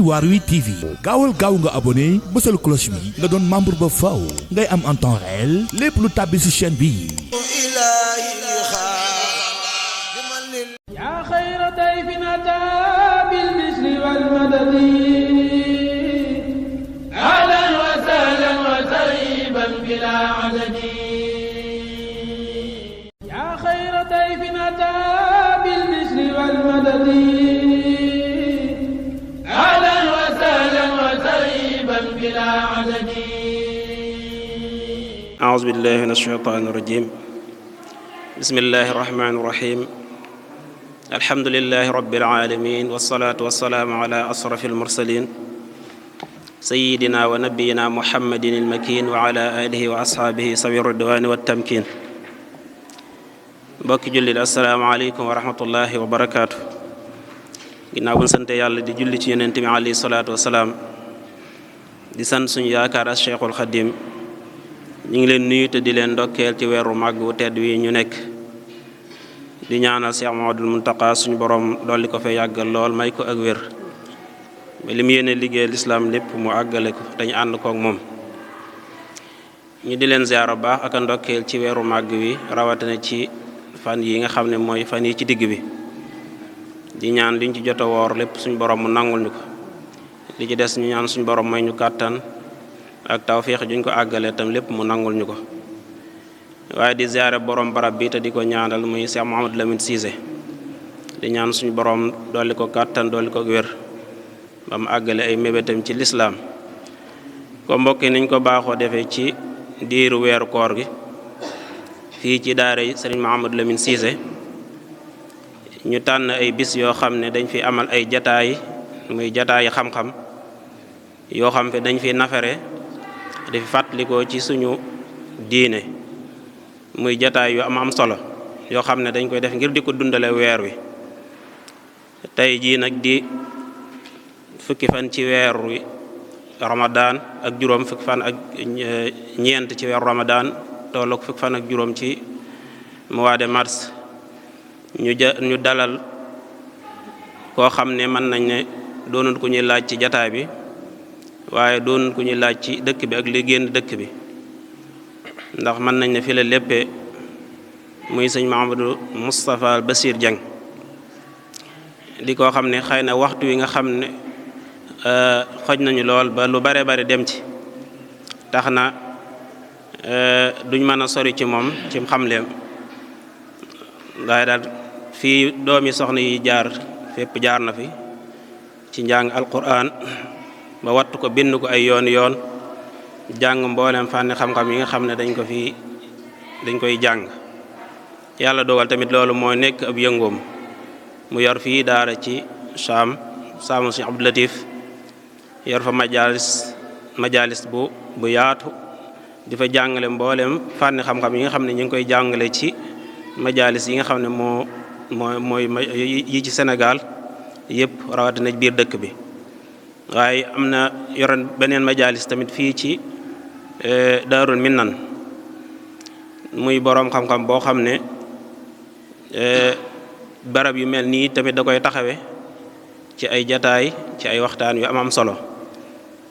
Waarwi TV gaawal gaaw nga abonné bësal cloche bi nga doon membre ba faw ngay am en temps réel lépp lu tàbbi ci chaîne bi. yaa xayra dayfin ataa bil bisri wal madadi ahlan wa sahlan wa tarhiban bilaa adadi yaa xayra dayfin ataa bil bisri wal madadi ahlan wa sahlan wa tarhiban bilaa adadi. A'uuzu billaahi mina shaytaani rajiim. Bismillaahi rahmaani rahiim. Alhamdulillaahi rabbil aalamiin wassalaatu wassalaamu alaa ashrafil mursaliin sayyidinaa wa nabiyyinaa Muhammadin al-makiin wa alaa aalihi wa ashaabihi sawi ridwaani wat tamkiin. Mbokki jullit, assalaamu aleykum wa rahmatullaahi wa barakaatu. Ginnaaw bu ñu sante yàlla di julli ci Yonent bi alayhi salaatu wassalaam, di sant suñu yaakaar as Cheikhul Xadim, ñu ngi leen nuyu te di leen ndokkeel ci weeru màgg wu tedd wi ñu nekk. di ñaanal Cheikh Mouhamadoul Mountakha suñu borom dolli ko fee yàggal lool may ko ak wér ba li mu yéene liggéey lislaam lépp mu àggale ko dañu ànd kook moom. ñu di leen ziyaara baax ak a ndokkeel ci weeru màgg wi rawatina ci fan yi nga xam ne mooy fan yi ci digg bi. di ñaan liñ ci jot a woor lépp suñu borom mu nangul ñu ko, li ci des ñu ñaan suñu borom may ñu kàttan ak tawfiix juñ ko àggale tam lépp mu nangul ñu ko. waaye di ziyaare borom barab bi te di ko ñaanal muy Cheikh Mouhamadou Lamine Cissé, di ñaan suñu borom dolli ko kàttan dolli ko wér ba mu àggale ay mébétam ci lislaam. ko mbokk yi niñ ko baaxoo defee ci diiru weeru koor gi fii ci daara Serigne Mouhamadou Lamine Cissé, ñu tànn ay bis yoo xam ne dañ fi amal ay jataay muy jataayi xam-xam yoo xam ne dañ fi nafare di fi fàttalikoo ci suñu diine, muy jataay yu am solo yoo xam ne dañ koy def ngir di ko dundale weer wi. tey jii nag di fukki fan ci weeru Ramadan ak juróom, fukki fan ak ñeent ci weeru Ramadan tolloog fukki fan ak juróom ci mois de mars, ñu dalal koo xam ne mën nañ ne doonul ku ñuy laaj ci jataay bi, waaye doonul ku ñuy laaj ci dëkk bi ak li génn dëkk bi, ndax mën nañ ne fi la léppee muy sëñ Mahamadou Moustapha Bassir Dieng, di koo xam ne xëy na waxtu wi nga xam ne xoj nañu lool ba lu bare bare dem ci tax na duñ mën a sori ci moom ci xamleem. waaye daal fii doomi soxna yi jaar fépp jaar na fi ci njàng alquran ba wattu ko bind ko ay yoon jàng mboolem fànni xam-xam yi nga xam ne dañ koy jàng. yàlla dogal tamit loolu moo nekk ab yëngoom, mu yor fii daara ci saamu si Abdou Latif, yor fa majalis bu yaatu di fa jàngale mboolem fànni xam-xam yi nga xam ne ñu ngi koy jàngale ci majalis yi nga xam ne mooy yi ci Sénégal yëpp rawatina biir dëkk bi. waaye am na yoroon beneen majalis tamit fii ci Daarul Minnan, muy boroom xam-xam boo xam ne barab yu mel nii tamit da koy taxawe ci ay jataay ci ay waxtaan yu am solo.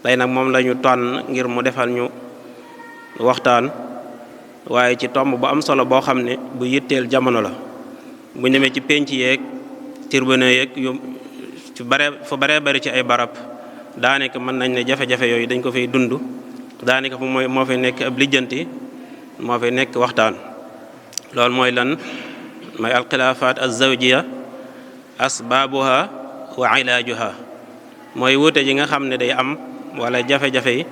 tey nag moom lañu tànn ngir mu defal ñu waxtaan, waaye ci tomb bu am solo boo xam ne bu yitteel jamono la. bu demee ci penc yeeg tribune yeeg yu fu bare bari ci ay barab, daanaka mën nañ ne jafe-jafe yooyu dañ ko fay dund, daanaka moo fay nekk ab lijjanti, moo fay nekk waxtaan. loolu mooy lan? mooy alxilaafaat az-zawjiya asbaabuha wa ilaajuha, mooy wuute ji nga xam ne day am wala jafe-jafe yi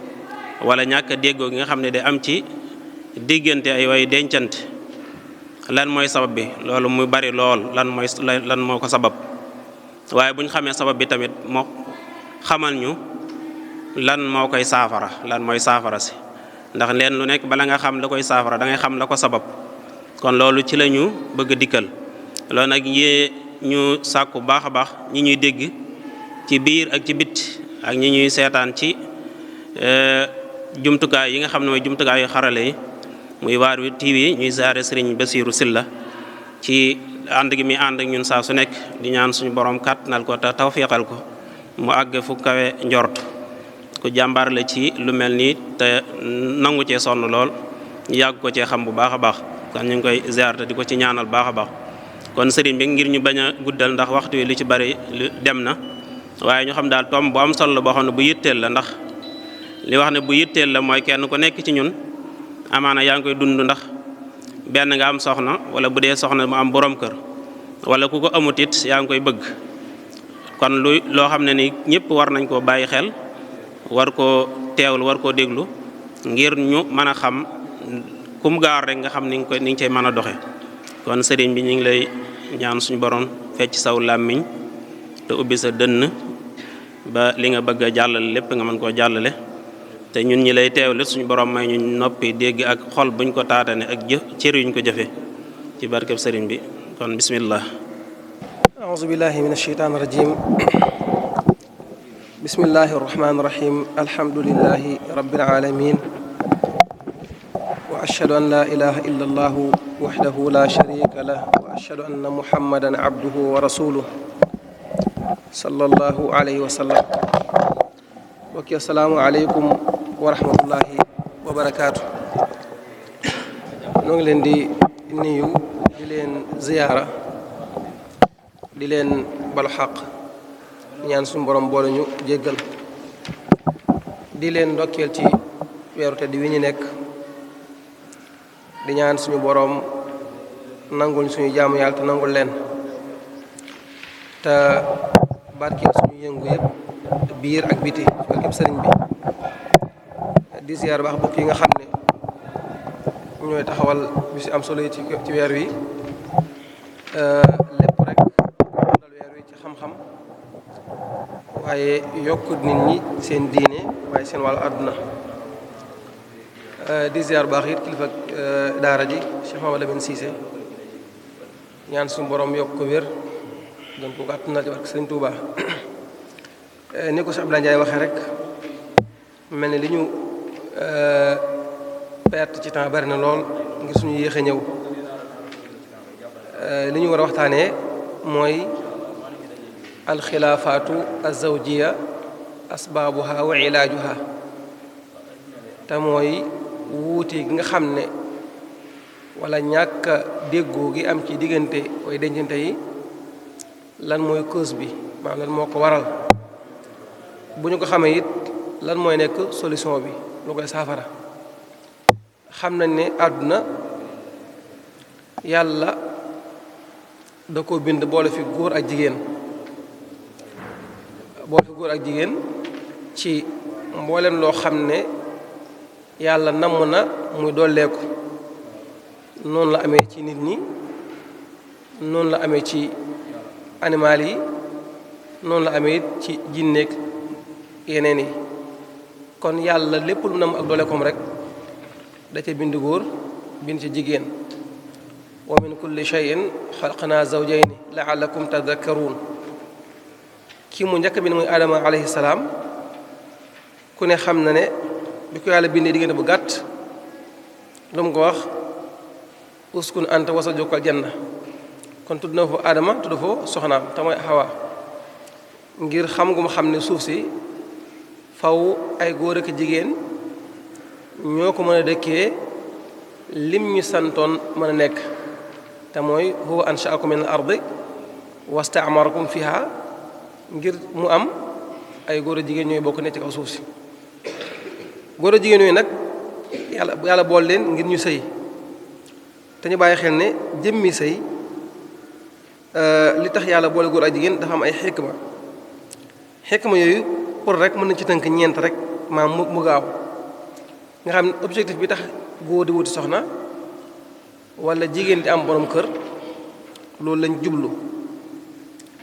wala ñàkk a déggoo gi nga xam ne day am ci diggante ay way dencante. lan mooy sabab bi? loolu muy bari lool lan moo ko sabab, waaye bu ñu xamee sabab bi tamit moo xamal ñu lan moo koy saafara, lan mooy saafara si. ndax leen lu nekk bala nga xam la koy saafara da ngay xam la ko sabab. kon loolu ci la ñu bëgg a dikkal. loolu nag ñu sàkku baax a baax ñi ñuy dégg ci biir ak ci bit ak ñi ñuy seetaan ci jumtukaay yi nga xam ne mooy jumtukaay yu xarale yi, muy Waarwi TV, ñuy ziare Serigne Bassirou Sylla ci ànd gi mi ànd ak ñun saa su nekk, di ñaan suñu borom kàttanal ko te tawfiixal ko mu àgg fu kawe njort ku jàmbaar la ci lu mel nii te nangu cee sonn lool ñu yàgg ko cee xam bu baax a baax kon ñu ngi koy ziar te di ko ci ñaanal baax a baax kon sëriñ bi ngir ñu bañ a guddal ndax waxtu wi li ci bari dem na waaye ñu xam daal tomb bu am solo la boo xam ne bu yitteel la ndax li wax ne bu yitteel la mooy kenn ku nekk ci ñun amaana yaa ngi koy dund ndax benn nga am soxna wala bu dee soxna mu am borom kër wala ku ko amut it yaa ngi koy bëgg kon loo xam ne ni ñëpp war nañ koo bàyyi xel war koo teewlu war koo déglu ngir ñu mën a xam kum gaar rek nga xam ni nga cay mën a doxe kon sëriñ bi ñu ngi lay ñaan suñu borom fecc saw làmmiñ te ubbi sa dënn ba li nga bëgg a jàllale lépp nga mën koo jàllale te ñun ñi lay teewle suñu borom may ñu noppi dégg ak xol buñ ko taatane ak jëf cër yuñ ko jëfe ci barkeb sëriñ bi kon bismillah a'uuzu billahi min asheytaan rajim bismillahi arrahmani irrahim alhamdulilahi rabbil alamin wa ashhadu an la ilaha illa allahu waxdahu la sharika lah wa ashhadu anna muhammadan abduhu wa rasuluh sallallahu alayhi wa sallam wakki assalaamu aleykum wa rahmatullahi wa barakaatu noo ngi leen di nuyu di leen ziyaara di leen balu xaq ñaan suñu borom boole ñu jéggal di leen ndokkeel ci weeru tedd wi ñu nekk di ñaan suñu borom nangul suñu jaamu yàlla te nangul leen te barkeel suñu yëngu yëpp biir ak biti ci barkeb sëriñ bi di ziyaar baax bokk yi nga xam ne ñooy taxawal bi si am solo yi ci weer wi lépp rek dal weer wi ci xam-xam waaye yokk nit ñi seen diine waaye seen wàllu àdduna di ziyaar baax it kilifa daara ji Cheikh Mamadou Lamine Cissé ñaan suñu borom yokk ko wér gën ko àttunal ci barke Sëriñ Tuubaa ni ko Cheikh Abdoulaye Ndiaye waxee rek mel ni li ñu perte ci temps bari na lool ngir suñu yéex a ñëw li ñu war a waxtaanee mooy alxilaafaatu azawjiya asbaabuha wa ilaajuha te mooy wuute gi nga xam ne wala ñàkk a déggoo gi am ci diggante way dencante yi lan mooy cause bi maanaam lan moo ko waral bu ñu ko xamee it lan mooy nekk solution bi lu koy saafara xam nañ ne àdduna yàlla da ko bind boole fi góor ak jigéen ci mboolem loo xam ne yàlla namm na muy dolleeku noonu la amee ci nit ñi noonu la amee ci animal yi noonu la amee ci jinneeg yeneen yi kon yàlla lépp lu nam ak dooleekom rek da ca bind góor bind ci jigéen wa min kulli shay'in xalaqnaa zawjayni la'allakum tadhakkaruun ki mu njëkk bi muy aadama alayhi salaam ku ne xam na ne bi ko yàlla bindee diggante bu gàtt lu mu ko wax uskun anta wa zawjuka aljanna kon tudd na fa aadama tudd fa soxnaam te mooy Hawa ngir xam gu ma xam ne suuf si faw ay góor ak jigéen ñoo ko mën a dëkkee lim ñu santoon mën a nekk te mooy huwa ansha'akum min al-ardi wasta'marakum fiha ngir mu am ay góor a jigéen ñooy bokk nekk ci kaw suuf si góor a jigéen yooyu nag yàlla bool leen ngir ñu sëy te ñu bàyyi xel ne jëmmi sëy li tax yàlla boole góor ak jigéen dafa am ay xikma yooyu pour rek mën nañ ci tënk ñeent rek maam mu gaaw nga xam ne objectif bi tax góor di wuti soxna wala jigéen di am borom kër loolu lañ jublu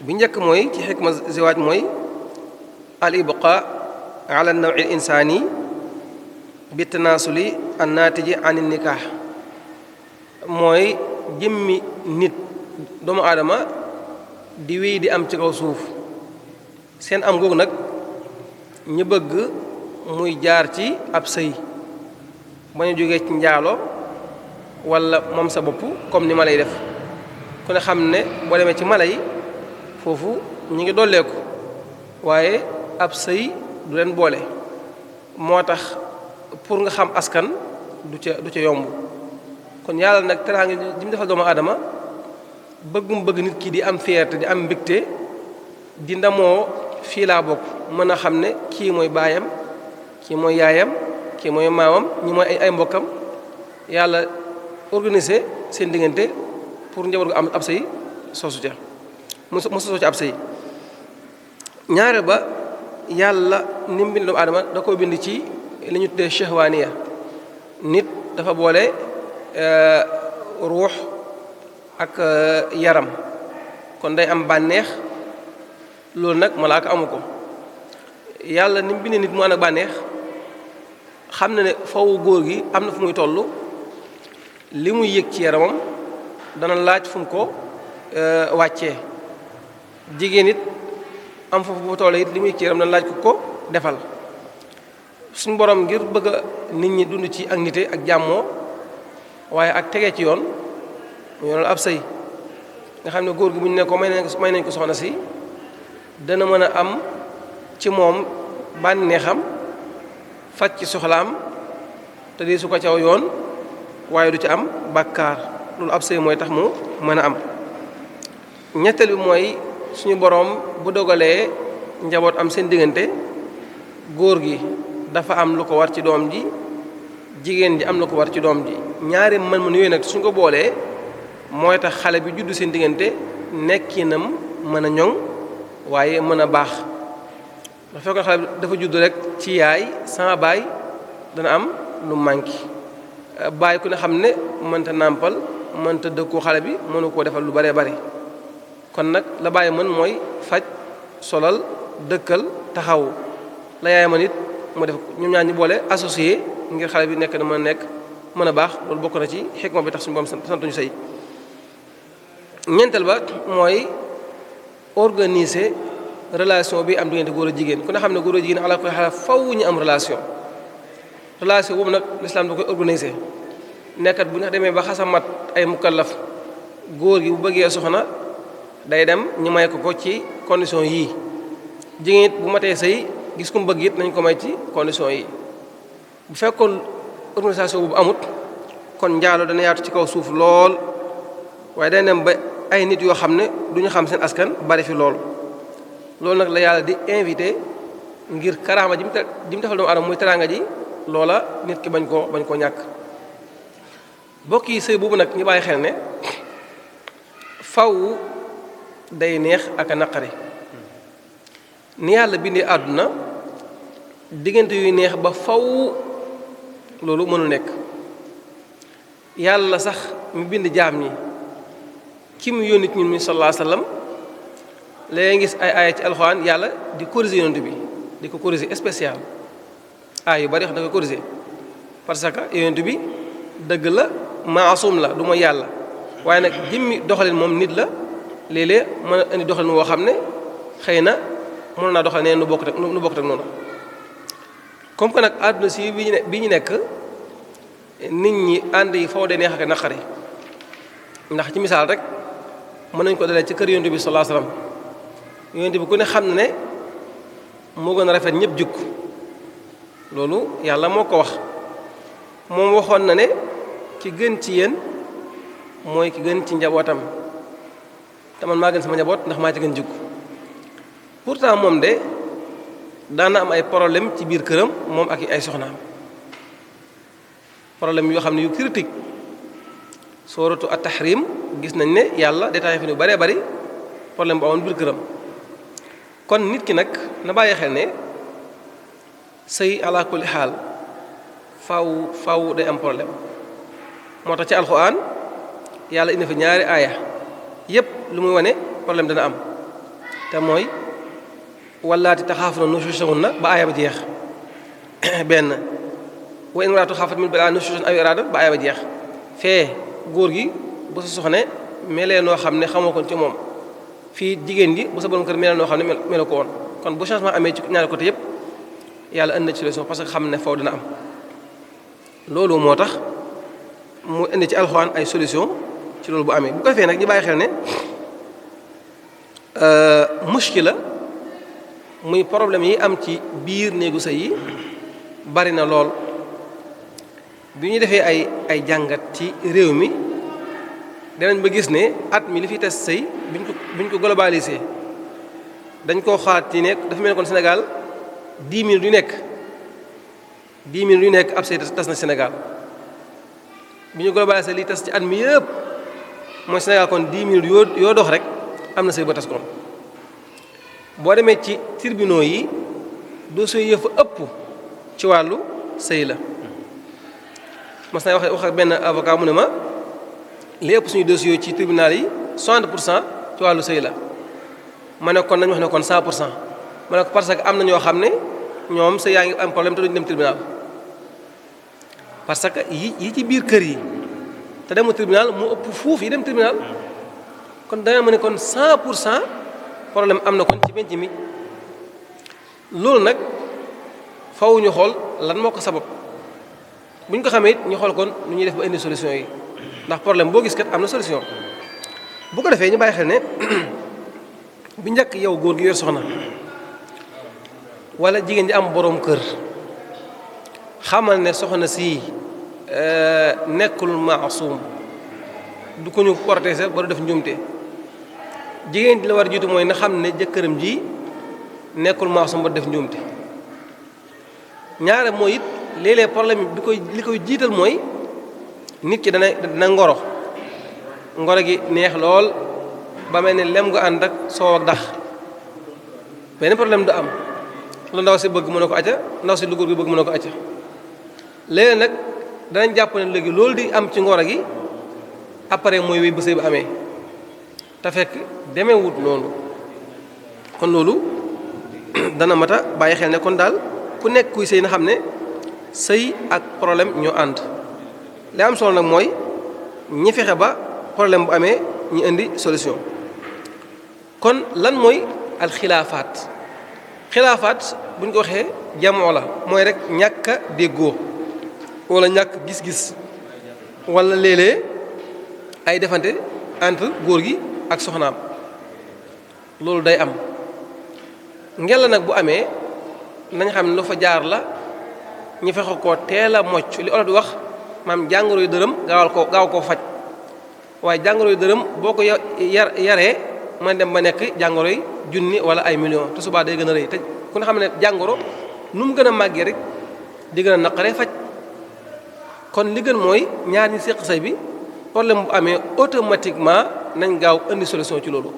bi njëkk mooy ci xikma ziwaaj mooy al ibqa ala nawi al insani bi tanaasuli an naatiji an nikah mooy jëmmi nit doomu aadama di wéy di am ci kaw suuf seen am googu nag ñu bëgg muy jaar ci ab sëy ba ñu jógee ci njaalo wala moom sa bopp comme ni mala yi def ku ne xam ne boo demee ci mala yi foofu ñu ngi dolleeku waaye ab sëy du leen boole moo tax pour nga xam askan du ca yomb kon yàlla nag teraanga ji mu defal doomu aadama bëggum bëgg nit ki di am fierté di am mbégte di ndamoo fii laa bokk mën a xam ne kii mooy baayam kii mooy yaayam kii mooy maamam ñi mooy ay mbokkam yàlla organisé seen diggante pour njaboot gu am ab sëy soosu ca mu sosoo ci ab sëy ñaareel ba yàlla ni mu bind doomu aadama da ko bind ci li ñu tuddee shahwaaniya nit dafa boole ruux ak yaram kon day am bànneex loolu nag malaaka amu ko yàlla ni mu bindee nit mu ànd ak bànneex xam na ne fawu góor gi am na fu muy toll li muy yëg ci yaramam dana laaj fu mu ko wàccee jigéen it am foofu bu toll it li muy yëg ci yaram dana laaj ko defal suñu borom ngir bëgg a nit ñi dund ci ak nite ak jàmmoo waaye ak tegee ci yoon mu yoonal ab sëy nga xam ne góor gi bu ñu ne ko may nañ ko soxna si dana mën a am ci moom bànneexam faj ci soxlaam te di su ko caw yoon waaye du ci am bàkkaar loolu ab sëy mooy tax mu mën a am ñetteel bi mooy suñu boroom bu dogalee njaboot am seen diggante góor gi dafa am lu ko war ci doom ji jigéen ji am lu ko war ci doom ji ñaari mën-mën yooyu nag suñ ko boolee mooy tax xale bi juddu seen diggante nekkinam mën a ñoŋ waaye mën a baax dafa fekkoon xale bi dafa judd rek ci yaay sama baay dana am lu manqué baay ku ne xam ne mënta nàmpal mënta dëkku xale bi mënu koo defal lu baree bari kon nag la baay mën mooy faj solal dëkkal taxawu la yaay mën it mu def ñoom ñaar ñi boole associé ngir xale bi nekk na mën a nekk mën a baax loolu bokk na ci xikma bi tax suñu borom santuñu sëy ñeenteel ba mooy organiser relation bi am diggante góor a jigéen ku ne xam ne góor a jigéen ala ko xala faw ñu am relation boobu nag lislaam da koy organiser nekkat bu ñu demee ba xasa mat ay mukallaf góor gi bu bëggee soxna day dem ñu may ko ci condition yii jigéen it bu matee sëy gis ku mu bëgg it nañ ko may ci condition yi bu fekkoon organisation boobu amut kon njaalo dana yaatu ci kaw suuf lool waaye day dem ba ay nit yoo xam ne du ñu xam seen askan bari fi lool loolu nag la yàlla di invité ngir karaama ji mu defal doomu aadama muy teraanga ji loola nit ki bañ koo ñàkk bokk yi sëy boobu nag ñu bàyyi xel ne faw day neex ak a naqari ni yàlla bindee àdduna diggante yuy neex ba faw loolu mënul nekk yàlla sax mu bind jaam ñi ki mu yónni ñun mi sallallahu alayhi wasallam léegi gis ay aaya ci alxuraan yàlla di corriger yonent bi di ko corriger spécial aay yu bari wax da ko corriger parce que yonent bi dëgg la maasum la du ma yàlla waaye nag jëmmi doxalin moom nit la léeg-léeg mën a indi doxalin woo xam ne xëy na mën naa doxal ne nu bokk ak noonu comme que nag àdduna si bi ñu nekk nit ñi ànd yi faw de neex ak naqari ndax ci misaal rek mën nañ ko dalee ci kër yonent bi sallallahu alayhi wasallam yonent bi ku ne xam ne moo gën a rafet ñëpp jukk loolu yàlla moo ko wax moom waxoon na ne ki gën ci yéen mooy ki gën ci njabootam te man maa gën sama njaboot ndax maa ci gën jukk pourtant moom de daana am ay problème ci biir këram moom ak ay soxnaam problème yoo xam ne yu critique sooratu at-tahrim gis nañ ne yàlla détaillé fi lu bëree bëri problème bu amoon biir këram kon nit ki nag na bàyyi xel ne sëy ala kulli xaal faw day am problème moo tax ci alxuraan yàlla indi fi ñaari aaya yépp lu muy wane problème dana am te mooy wallaati taxaafuna nushuzahunna ba aaya ba jeex benn wa in imra'atun xaafat min ba'liha nushuzan aw iraadan ba aaya ba jeex fee góor gi bu sa soxne melee noo xam ne xamoo ko ci moom fii jigéen gi bu sa borom kër melee noo xam ne melo ko woon kon bu changement amee ci ñaari côté yépp yàlla indi na ci solution parce que xam ne faw dina am loolu moo tax mu indi ci alxuraan ay solution ci loolu bu amee bu ko defee nag ñu bàyyi xel ne muskila muy problème yi am ci biir néegu sëy yi bari na lool. bi ñu defee ay jàngat ci réew mi danañ ba gis ne at mi li fi test sëy biñ ko globalisé dañ koo xalaat ci nekk dafa mel ne kon Sénégal 10 minutes yu nekk ab sëy tas na Sénégal bi ñu globalisé li tas ci at mi yëpp mooy Sénégal kon 10 minutes yoo dox rek am na sëy ba tas kon. boo demee ci tribunaux yi dossiers yi fa ëpp ci wàllu sëy la. mas naa wax ak benn avocat mu ne ma li ëpp suñu dossiers ci tribunal yi 60% ci wàllu sëy la. ma ne kon nañu wax ne kon 100% ma ne ko parce que am na ñoo xam ne ñoom sëy yaa ngi am problème te duñu dem tribunal parce que yi ci biir kër yi te demu tribunal mu ëpp fuuf yi dem tribunal kon danga ma ne kon 100% problème am na kon ci penc mi. loolu nag faw ñu xool lan moo ko sabab bu ñu ko xamee it ñu xool kon nu ñuy def ba indi solution yi ndax problème boo gis kat am na solution. bu ko defee ñu bàyyi xel ne bi njëkk yow góor gi yor soxna wala jigéen ji am boroom kër xamal ne soxna si nekkul maasum du ko ñu protéger ba du def njuumte. jigéen ji la war a jiitu mooy na xam ne jëkkëram ji nekkul maasum ba def njuumte. ñaare mooy it léeg-léeg problème bi li koy jiital mooy nit ki dana ngoro gi neex lool ba mel ne lem gu ànd ak soow ak dax benn problème du am lu ndaw si bëgg mën na ko acca ndaw si lu góor gi bëgg mën na ko acca. léeg nag danañ jàpp ne léegi loolu di am ci ngoro gi après mooy wéy bu sëy bu amee te fekk demee wut noonu. kon loolu dana mat a bàyyi xel ne kon daal ku nekk kuy sëy na xam ne sëy ak problème ñoo ànd. li am solo nag mooy ñi fexe ba problème bu amee ñi indi solution. kon lan mooy alxilaafaat bu ñu ko waxee jamoo la mooy rek ñàkk a déggoo wala ñàkk gis-gis wala léeg-léeg ay defante entre góor gi ak soxnaam loolu day am. ngel nag bu amee nañ xam ne lu fa jaar la ñu fexe ko teel a mocc li olof di wax maam jàngoro yu dërëm gaaw koo faj waaye jàngoro yu dërëm boo ko yaree mën dem ba nekk jàngoro yi junni wala ay millions te subaa day gën a rëy te ku ne xam ne jàngoro nu mu gën a màggee rek di gën a naqaree faj. kon li gën mooy ñaar ñi séq say bi problème bu amee automatiquement nañ gaaw indi solution ci loolu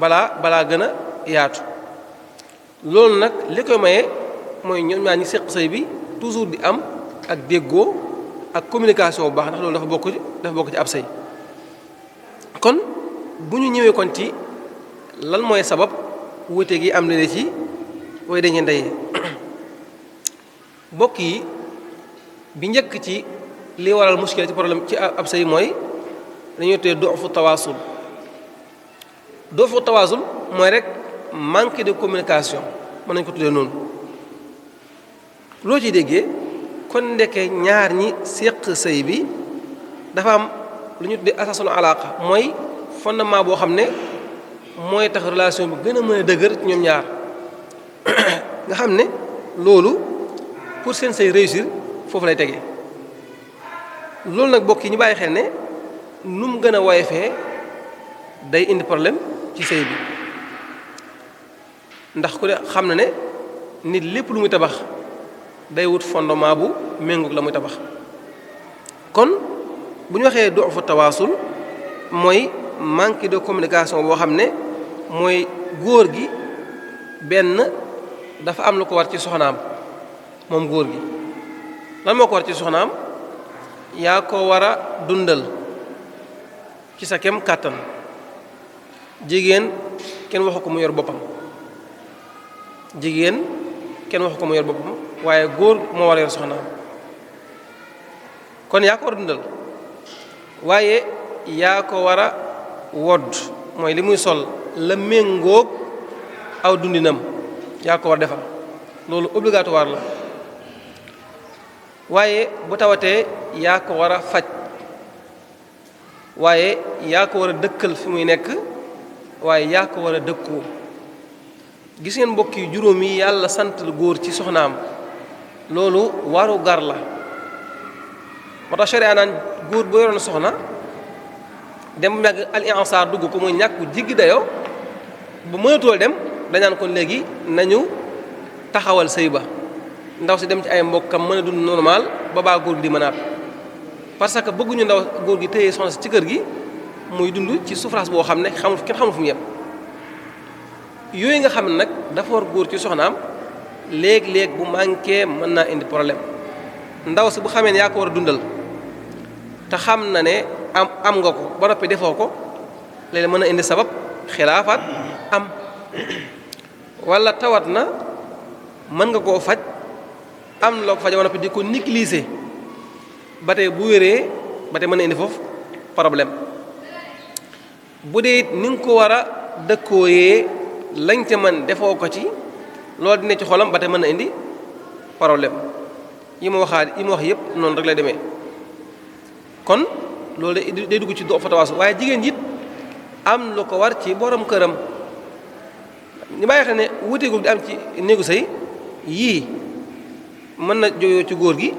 balaa gën a yaatu. loolu nag li koy maye mooy ñoom ñaar ñi séq say bi toujours di am ak déggoo ak communication bu baax ndax loolu dafa bokk ci ab sëy. kon bu ñu ñëwee kon ci lan mooy sabab wuute gi am na ci way dañuy ndeyee bokk yi bi njëkk ci li waral muskil ci problème ci ab sëy mooy dañuy tuddee du'fu tawaasul mooy rek manque de communication mën nañu ko tuddee noonu. loo ci déggee kon ndeke ñaar ñi séq sëy bi dafa am lu ñu tuddee asaasul alaaqa mooy fondement boo xam ne mooy tax relation bi gën a mën a dëgër ci ñoom ñaar nga xam ne loolu pour seen sëy réussir foofu lay tegee. loolu nag bokk yi ñu bàyyi xel ne nu mu gën a woyofee day indi problème ci sëy bi ndax ku ne xam na ne nit lépp lu muy tabax day wut fondement bu méngoog la muy tabax. kon bu ñu waxee du'fu tawaasul mooy manque de communication boo xam ne mooy góor gi benn dafa am lu ko war ci soxnaam moom góor gi. lan moo ko war ci soxnaam yaa ko war a dundal ci sa kem kàttan. jigéen kenn waxu ko mu yor boppam waaye góor moo war a yor soxnaam kon yaa ko war a dundal waaye yaa ko war a wodd mooy li muy sol la méngóog aw dundinam yaa ko war a defal loolu obligatoire la. waaye bu tawatee yaa ko war a faj waaye yaa ko war a dëkkal fi muy nekk waaye yaa ko war a dëkkoo gis ngeen mbokk yi juróom yi yàlla sant góor ci soxnaam loolu waru gar la moo tax sharia naan góor bu yoroon soxna dem ba yàgg al i'sar dugg ko mooy ñàkk bu jiggi dayoo ba mënatool dem dañaan kon léegi nañu taxawal sëy ba ndaw si dem ci ay mbokkam mën a dund normal ba baa góor gi di mënaat parce que bëgguñu ndaw góor gi téye soxna si ci kër gi muy dund ci souffrance boo xam ne kenn xamul fu mu yem yooyu nga xam ne nag dafa war góor ci soxnaam léeg-léeg bu manqué mën naa indi problème ndaw si bu xamee ne yaa ko war a dundal te xam na ne am nga ko ba noppi defoo ko léeg mën a indi sabab xilaafaat am wala tawat na mën nga koo faj am loo ko faj ba noppi di ko négliger ba tey bu wéree ba tey mën a indi foofu problème bu dee ni nga ko war a dëkkooyee lañ ca mën defoo ko ci loolu dina ci xolam ba tey mën na indi problème yi ma wax yëpp noonu rek lay demee kon loolu day dugg ci do fa tawaasu waaye jigéen it am lu ko war ci borom këram ñu bàyyi xel ne wuute gu di am ci néegu sëy yii mën na jógee ci góor gi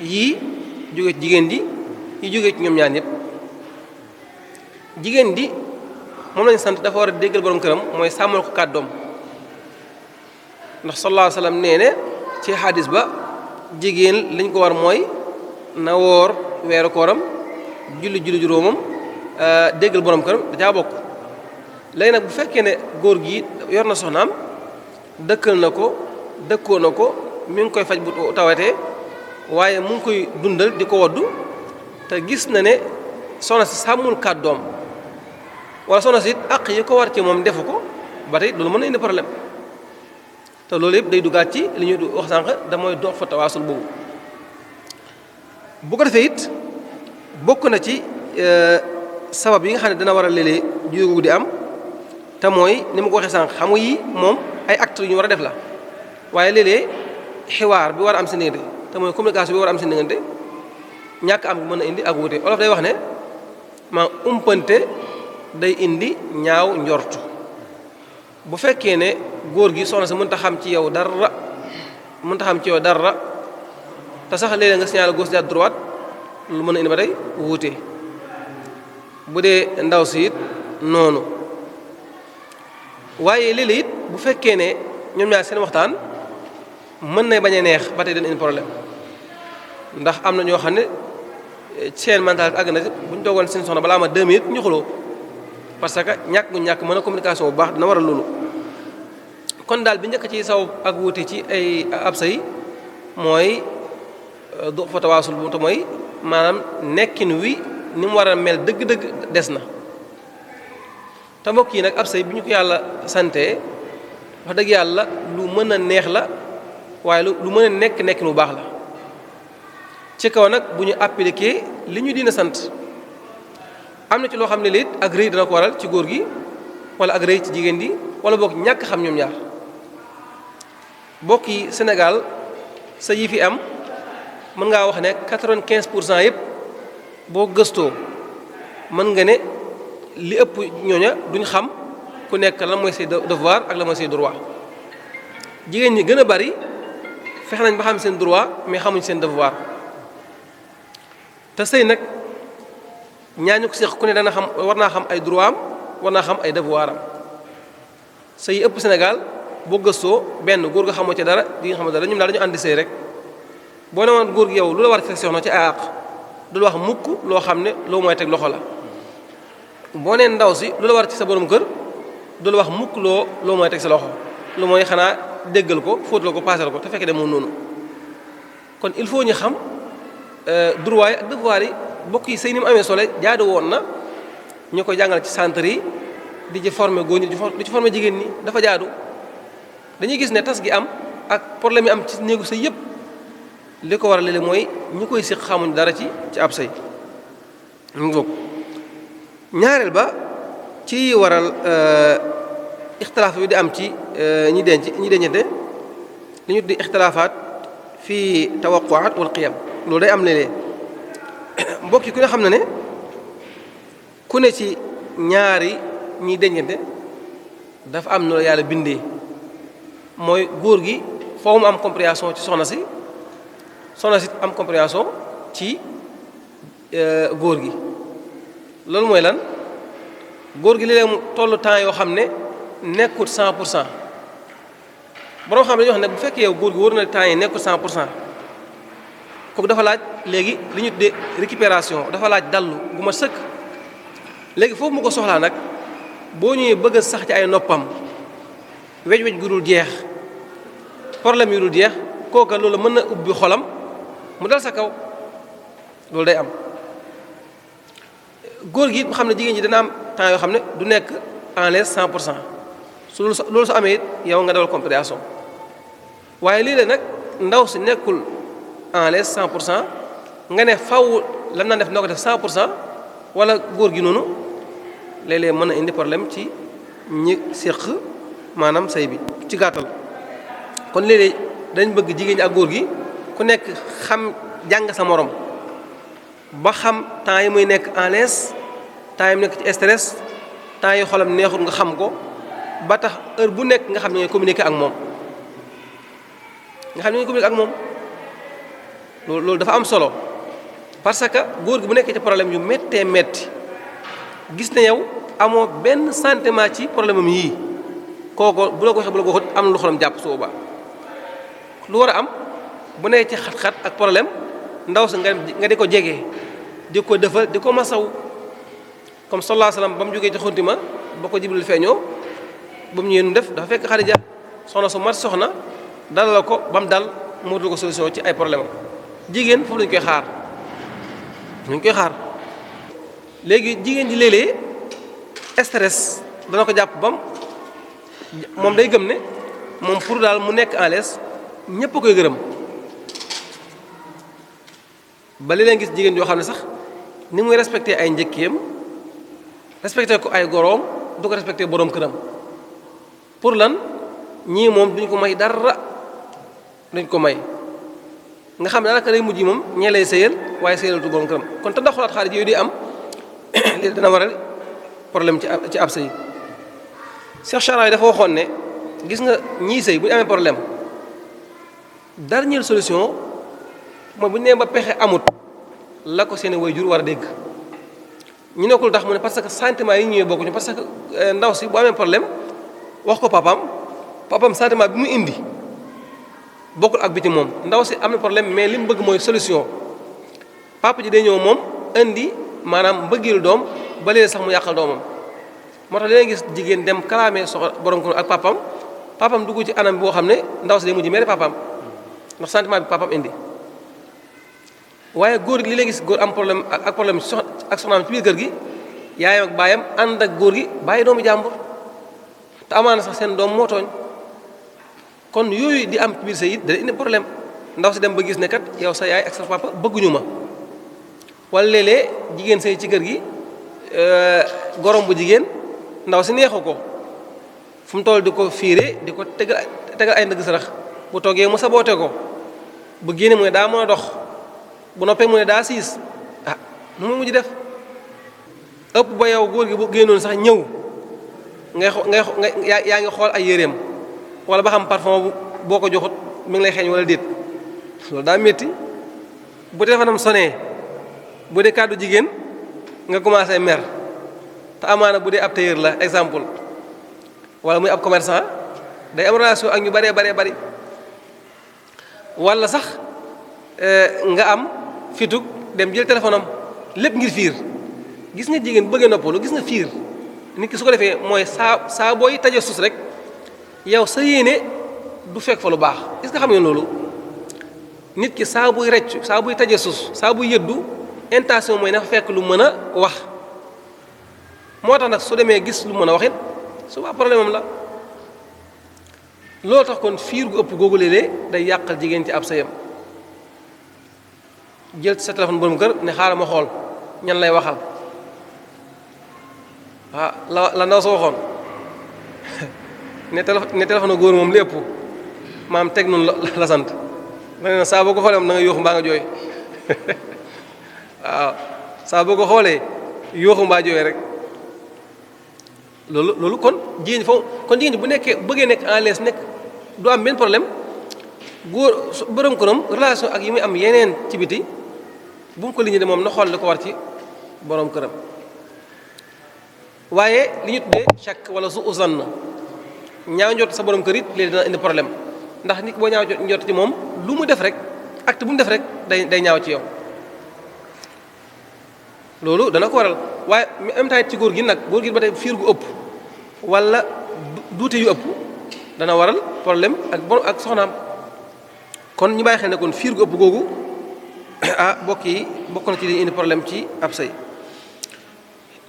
yii jóge ci jigéen di yi jógee ci ñoom ñaar ñëpp jigéen di moom lañu sant dafa war a déggal borom këram mooy sàmmal ko kàddoom ndax sallallahu alayhi wa sallam nee ne ci xadis ba jigéen liñ ko war mooy na woor weeru kooram julli juróomam déggal borom këram da caa bokk léegi nag bu fekkee ne góor gi yor na soxnaam dëkkal na ko dëkkoo na ko mi ngi koy faj bu tawatee waaye mu ngi koy dundal di ko woddu te gis na ne soxna si sàmmul kàddoom wala soxna si it àq yi ko war ci moom defu ko ba tey loolu mën na indi problème te loolu yëpp day duggaat ci li ñuy wax sànq da mooy dox fa tawaasul boobu bu ko defee it bokk na ci sabab yi nga xam ne dana war a léeg-léeg juyóogu di am te mooy ni ma ko waxee sànq xam nga yi moom ay actes yu ñu war a def la waaye léeg-léeg xiwaar bi war a am seen diggante te mooy communication bi war a am seen diggante ñàkk am mën a indi ak wuute olof day wax ne maa umpante day indi ñaaw njortu bu fekkee ne góor gi soxna sa mënta xam ci yow dara te sax léeg-léeg nga signalé gauche à droite lu mën a indi ba tey wuute bu dee ndaw si it noonu waaye léeg-léeg it bu fekkee ne ñoom ñaar seen waxtaan mën na bañ a neex ba tey dana indi problème ndax am na ñoo xam ne seen mentalité àgg na bu ñu toogoon seen soxna balaa ma 2 minutes ñu xuloo parce que ñàkk mën a communication bu baax dina waral loolu kon daal bi njëkk ci saw ak wuute ci ay ab sëy mooy du fa tawaasul bu te mooy maanaam nekkin wi ni mu war a mel dëgg-dëgg des na te mbokk yi nag ab sëy bi ñu ko yàlla sante wax dëgg yàlla lu mën a neex la waaye lu mën a nekkin bu baax la ci kaw nag bu ñu appliqué li ñu dina sant am na ci loo xam ne léegi ak rëy dana ko waral ci góor gi wala ak rëy ci jigéen di wala boog ñàkk xam ñoom ñaar bokk yi Sénégal sa yi fi am mën ngaa wax ne 95% yëpp boo gëstoo mën nga ne li ëpp ñooña duñ xam ku nekk lan mooy say devoir ak lan mooy say droit jigéen ñi gën a bari fexe nañ ba xam seen droit mais xamuñ seen devoir te sëy nag ñaañu ko séq ku ne dana xam war naa xam ay droit am war naa xam ay devoir am sëy ëpp Sénégal boo gëstoo benn góor ga xamoo ci dara di nga xam dara ñoom daal dañu àndi sëy rek boo ne woon góor gi yow lu la war ci soxna ci ay àq du la wax mukk loo xam ne loo mooy teg loxo la boo nee ndaw si lu la war ci sa borom kër du la wax mukk loo mooy teg sa loxo lu mooy xanaa déggal ko fóotal ko paasal ko te fekk de moom noonu kon il faut ñu xam droit yi ak devoir yi bokk yi sëy ni mu amee solo jaadu woon na ñu ko jàngal ci centre yi di ci former góor ñi di ci former jigéen ñi dafa jaadu dañuy gis ne tas gi am ak problème yi am ci néegu sëy yëpp li ko war a léeg mooy ñi koy séq xamuñ dara ci ab sëy mu bokk ñaareel ba ci waral ixtilaaf yu di am ci ñi dencante li ñu di ixtilaafaat fii tawaquat wal qiyam loolu day am léeg-léeg mbokk yi ku ne xam na ne ku ne ci ñaari ñiy dencante dafa am nu la yàlla bindee mooy góor gi foo mu am compréhension ci soxna si am compréhension ci góor gi. loolu mooy lan góor gi léeg-léeg mu tollu temps yoo xam ne nekkut 100%. borom xam ne dañuy wax ne bu fekkee yow góor gi wóor na temps yi nekkul 100% kooku dafa laaj léegi li ñu tuddee récupération dafa laaj dallu gu ma sëkk. léegi foofu mu ko soxlaa nag boo ñëwee bëgg a sax ci ay noppam wej-wej gu dul jeex problème yu dul jeex kooka loolu mën na ubbi xolam mu dal sa kaw loolu day am. góor gi mu xam ne jigéen ji dana am temps yoo xam ne du nekk en l'aise 100% su loolu su amee it yow nga dawal compréhension waaye léeg-léeg nag ndaw si nekkul en l'aise 100% nga ne faw lan na def noo ko def 100% wala góor gi noonu léeg-léeg mën na indi problème ci ñi séq maanaam sëy bi ci gàttal. kon léeg-léeg dañ bëgg jigéen ñi ak góor gi ku nekk xam jàng sa morom ba xam temps yi muy nekk en l'aise temps yi mu nekk ci stress temps yi xolam neexut nga xam ko ba tax heure bu nekk nga xam ne ngay communiquer ak moom loolu dafa am solo parce que góor gi bu nekkee ci problème yu méttee métti gis ne yow amoo benn sentiment ci problème am yii kooku bu la ko waxee bu la ko waxut am na lu xolam jàpp su boobaa lu war a am bu nekk ci xat-xat ak problème ndaw si nga di ko jege di ko defal di ko masaw comme sallallahu alayhi wasallam ba mu jógee ci xunti ma ba ko Jibril feeñoo ba mu ñëwee nu def dafa fekk Xadija soxna su mat soxna dalal ko ba mu dal mu wutal ko solution ci ay problème am jigéen foofu lañu koy xaar léegi jigéen ji léeg-léeg stress dana ko jàpp bam moom day gëm ne moom pour daal mu nekk en l'aise ñépp a koy gërëm ba léeg-léeg gis jigéen yoo xam ne sax ni muy respecté ay njëkkeem respecté ko ay goroom du ko respecté boroom këram pour lan ñii moom duñ ko may dara duñ ko may nga xam ne daanaka day mujj moom ñee lay sëyal waaye sëyalatu boroom këram kon te ndax xalaat xaalis yooyu di am léegi dana waral problème ci ab sëy Cheikh Chara yi dafa waxoon ne gis nga ñii sëy bu ñu amee problème dernière solution mooy bu ñu nee ba pexe amut la ko seen waajur war a dégg ñu nekkul tax mu ne parce que sentiment yi ñëwee bokkuñu parce que ndaw si bu amee problème wax ko papaam sentiment bi mu indi bokkul ak bi ci moom ndaw si am na problème mais li mu bëgg mooy solution papa ji day ñëw moom indi maanaam mbëggeelu doom ba léegi sax mu yàqal doomam moo tax dangay gis jigéen dem kalaamee soxla borom ko ak papaam dugg ci anam boo xam ne ndaw si day mujj mere papaam ndax sentiment bi papaam indi waaye góor gi li lay gis góor am problème ak problème ak soxnaam ci biir kër gi yaayam ak baayam ànd ak góor gi bàyyi doomu jàmbur te amaana sax seen doom moo tooñ kon yooyu di am ci biir sëy it dana indi problème ndaw si dem ba gis ne kat yow sa yaay ak sa papa bëgguñu ma wala léeg-léeg jigéen sëy ci kër gi gorom bu jigéen ndaw si neexu ko fu mu toll di ko fiire di ko tegal ay ndëgg sarax bu toggee mu saboote ko bu génne mu ne daa mën a dox bu noppee mu ne daa siis nu mu mujj def ëpp ba yow góor gi bu génnoon sax ñëw yaa ngi xool ay yéreem wala ba xam parfum boo ko joxut mi ngi lay xeeñ wala déet loolu daa métti bu téléphone sonné bu dee kàddu jigéen nga commencé mer te amaana bu dee ab tailleur la exemple wala muy ab commerçant day am relation ak ñu baree bari wala sax nga am fitug dem jël téléphone am lépp ngir fiir gis nga jigéen bëgg noppalu gis nga fiir nit ki su ko defee mooy saa booy taje sus rek yow sa yéene du fekk fa lu baax est-ce que xam ngeen loolu nit ki saa buy reccu saa buy taje sus saa buy yëddu intention mooy na fa fekk lu mën a wax moo tax nag su demee gis lu mën a wax it suba problème am la loolu tax kon fiir gu ëpp googu léeg-léeg day yàqal jigéen ci ab sëyam jël sa téléphone borom kër ne xaaral ma xool ñan lay waxal la ndaw sa waxoon ne téléphone góor moom lépp maam teg noonu la sant da ne saa boo ko xoolee moom da nga yooxu mbaa nga jooy waaw saa boo ko xoolee yooxu mbaa jooy rek loolu kon jigéen foofu kon jigéen bu nekkee bëggee nekk en l'aise nekk du am benn problème góor borom këram relation ak yi muy am yeneen ci biti bu mu ko liggéey de moom na xool li ko war ci borom këram. waaye li ñu tuddee chak wala su usan na ñaaw njort sa borom kër it léegi dina indi problème ndax nit boo ñaaw njort ci moom lu mu def rek acte bu mu def rek day ñaaw ci yow loolu dana ko waral. waaye même temps ci góor gi nag góor gi ba tey fiir gu ëpp wala duute yu ëpp dana waral problème ak soxnaam. kon ñu bàyyi xel ne kon fiir gu ëpp googu bokk yi bokk na ci li indi problème ci ab sëy.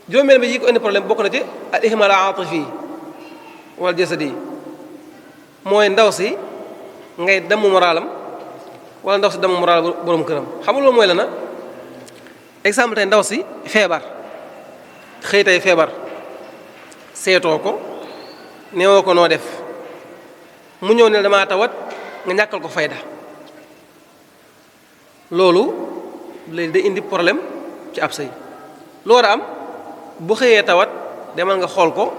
juróomeel bi yi ko indi problème bokk na ci al ihmal aatifi wal jasadi mooy ndaw si ngay damm moralam wala ndaw si damm moral borom këram. xam nga loolu mooy la na exemple tey ndaw si feebar xëy tey feebar seetoo ko neewoo ko noo def mu ñëw ne damaa tawat nga ñàkkal ko fayda loolu léegi day indi problème ci ab sëy. lu war a am bu xëyee tawat demal nga xool ko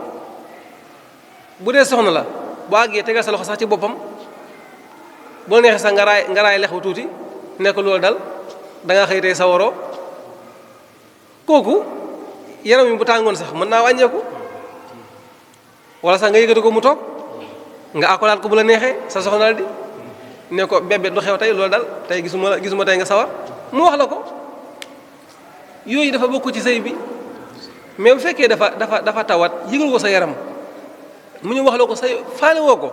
bu dee soxna la bu àggee tegal sa loxo sax ci boppam boo neexee sax nga raay lex bu tuuti nekk loolu dal da nga xëy tey sawaroo kooku yaram yi bu tàngoon sax mën naa wàññeeku wala sax nga yëgati ko mu toog nga akolaat ko bu la neexee sa soxna la di ne ko bébé du xew tey loolu dal tey gisuma tey nga sawar mu wax la ko. yooyu dafa bokk ci sëy bi mais bu fekkee dafa tawat yëgal ko sa yaram mu ñu wax la ko say faale woo ko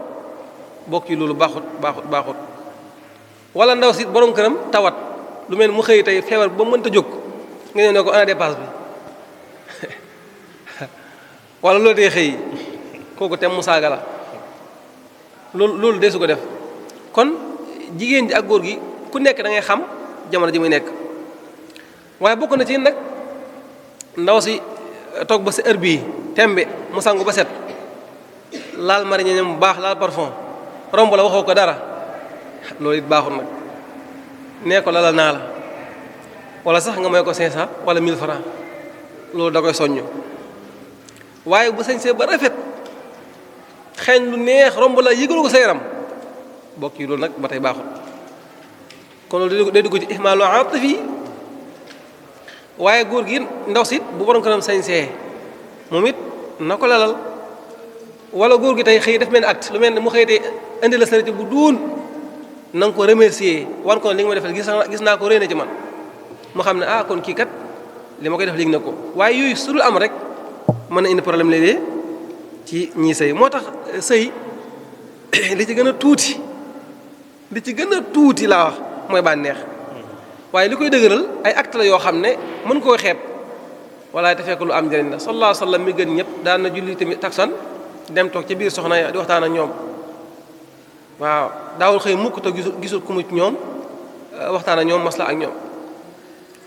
bokk ci loolu baaxut wala ndaw si borom këram tawat lu mel mu xëy tey feebar ba mënta jóg nga ñëw ne ko ana dépasse bi wala loolu dee xëy kooku tem mu saaga la loolu dee su ko def. kon jigéen ji ak góor gi ku nekk da ngay xam jamono ji muy nekk waaye bokk na ci nag ndaw si toog ba si heure bii tembe mu sangu ba set laal mariñe mu baax laal parfum romb la waxoo ko dara loolu it baaxul nag nee ko lalal naa la wala sax nga may ko 500 wala 1000 francs loolu da koy soññu. waaye bu sañsee ba rafet xeeñ lu neex romb la yëgalu ko sa yaram bokk yi loolu nag ba tey baaxul. kon loolu day dugg ci ihmaalu aatifi waaye góor gi ndaw si bu borom këram sañsee moom it na ko lalal wala góor gi tey xëy def mel ni acte lu mel ne mu xëy tey indi la sarité bu duun na nga ko remercier wan ko li nga ma defal gis naa ko réy na ci man mu xam ne kon kii kat li ma koy def léegi na ko. waaye yooyu su dul am rek mën na indi problème léeg-léeg ci ñii sëy. moo tax sëy li ci gën a tuuti laa wax mooy bànneex waaye li koy dëgëral ay acte la yoo xam ne mën koo xeeb wala te fekk lu am njëriñ la. sallallahu alayhi wa sallam mi gën ñëpp daan na julli tamit taksan dem toog ci biir soxna ya di waxtaan ak ñoom waaw daawul xëy mukk te gisul ku mu ci ñoom waxtaan ak ñoom masla ak ñoom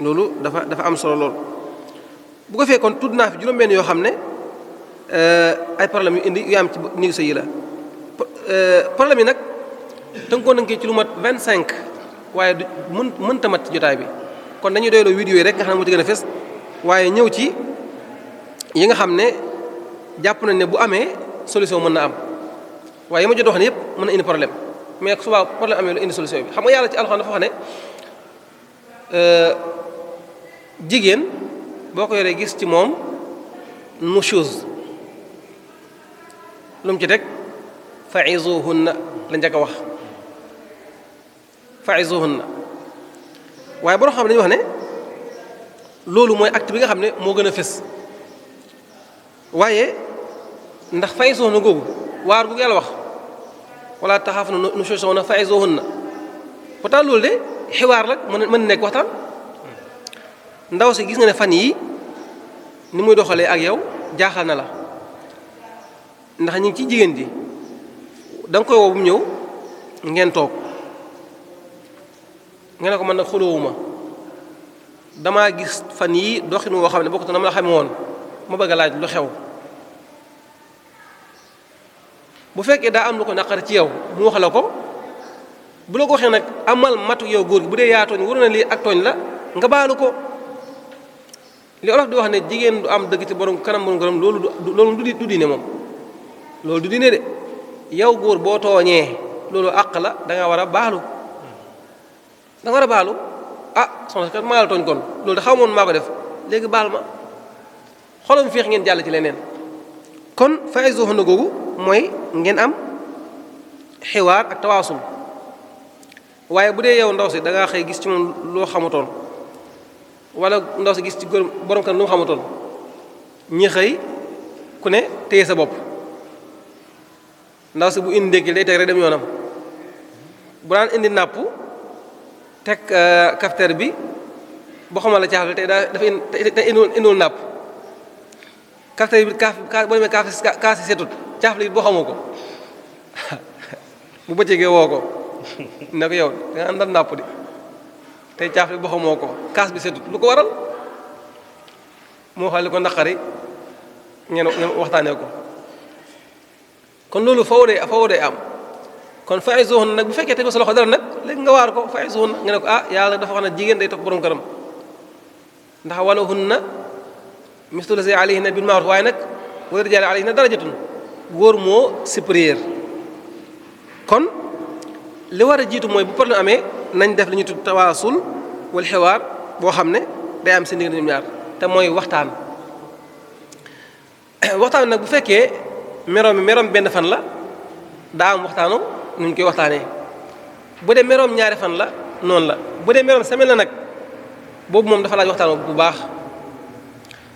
loolu dafa am solo lool. bu ko fekkoon tudd naa fi juróom-benn yoo xam ne ay problème yu indi yu am ci néegu sëy yi la problème yi nag tënkoon nañ ko ci lu mat 25 waaye du mënta mat ci jotaay bi kon dañuy doyloo vidéo yi rek nga xam ne moo ci gën a fes waaye ñëw ci yi nga xam ne jàpp nañ ne bu amee solution mën na am waaye yi ma jot wax ne yëpp mën na indi problème mais suba problème amee lu indi solution bi. xam nga yàlla ci alxuraan dafa wax ne jigéen boo ko yoree gis ci moom nushuz lu mu ci teg fa'izuhunna la njëkk a wax fa'izuhunna waaye boo xam ne dañuy wax ne loolu mooy acte bi nga xam ne moo gën a fës waaye ndax fa'izuhunna googu waar gu yàlla wax wala taxaafuna nushuzahunna fa'izuhunna pourtant loolu de xiwaar la mën nekk waxtaan ndaw si gis nga ne fan yi ni muy doxalee ak yow jaaxal na la ndax ñu ngi ci jigéen ji da nga koy woo bu mu ñëw ngeen toog nga ne ko man nag xulóowuma damaa gis fan yi doxin woo xam ne bokkut na ma la xame woon ma bëgg a laaj lu xew bu fekkee daa am lu ko naqar ci yow mu wax la ko bu la ko waxee nag amal matu yow góor gi bu dee yaa tooñ waru na lii ak tooñ la nga baalu ko li olof di wax ne jigéen du am dëgg ci borom kanam borom loolu du diine moom loolu du diine de yow góor boo tooñee loolu àq la da nga war a baalu da nga war a baalu ah soxna si kat maa la tooñ kon loolu da xaw moon maa ko def léegi baal ma xolam féex ngeen jàll ci leneen kon fa'izuhunna googu mooy ngeen am xiwaar ak tawaasul waaye bu dee yow ndaw si da ngaa xëy gis ci moom loo xamutoon wala ndaw si gis ci borom kan lu mu xamutoon ñi xëy ku ne téye sa bopp ndaw si bu indi ndékki day teg rek dem yoonam bu daan indi nàpp teg kafteer bi boo xamal la caaf tey dafa indiwul nàpp kafteer bi kaaf boo demee kaas si setut caaf li boo xamoo ko bu bëccëgee woo ko ne ko yow da nga àndal nàpp di tey caaf li boo xamoo ko kaas bi setut lu ko waral moo xam li ko naqari ngeen waxtaanee ko kon loolu faw dee am kon fa'izuhunna nag bu fekkee tegu sa loxo dara nag léegi nga waar ko fa'izuhunna nga ne ko ah yàlla dafa wax ne jigéen day topp borom këram ndax walahunna mislu lazii alayhinna bil ma'ruf waaye nag wa lirijali alayhinna darajatun góor moo supérieur kon li war a jiitu mooy bu problème amee nañ def li ñuy tudd tawaasul wal xiwaar boo xam ne day am seen diggante ñoom ñaar te mooy waxtaan nag bu fekkee meroom benn fan la daa am waxtaanu nu ñu koy waxtaanee bu dee meroom ñaari fan la noonu la bu dee meroom semaine la nag boobu moom dafa laaj waxtaan bu baax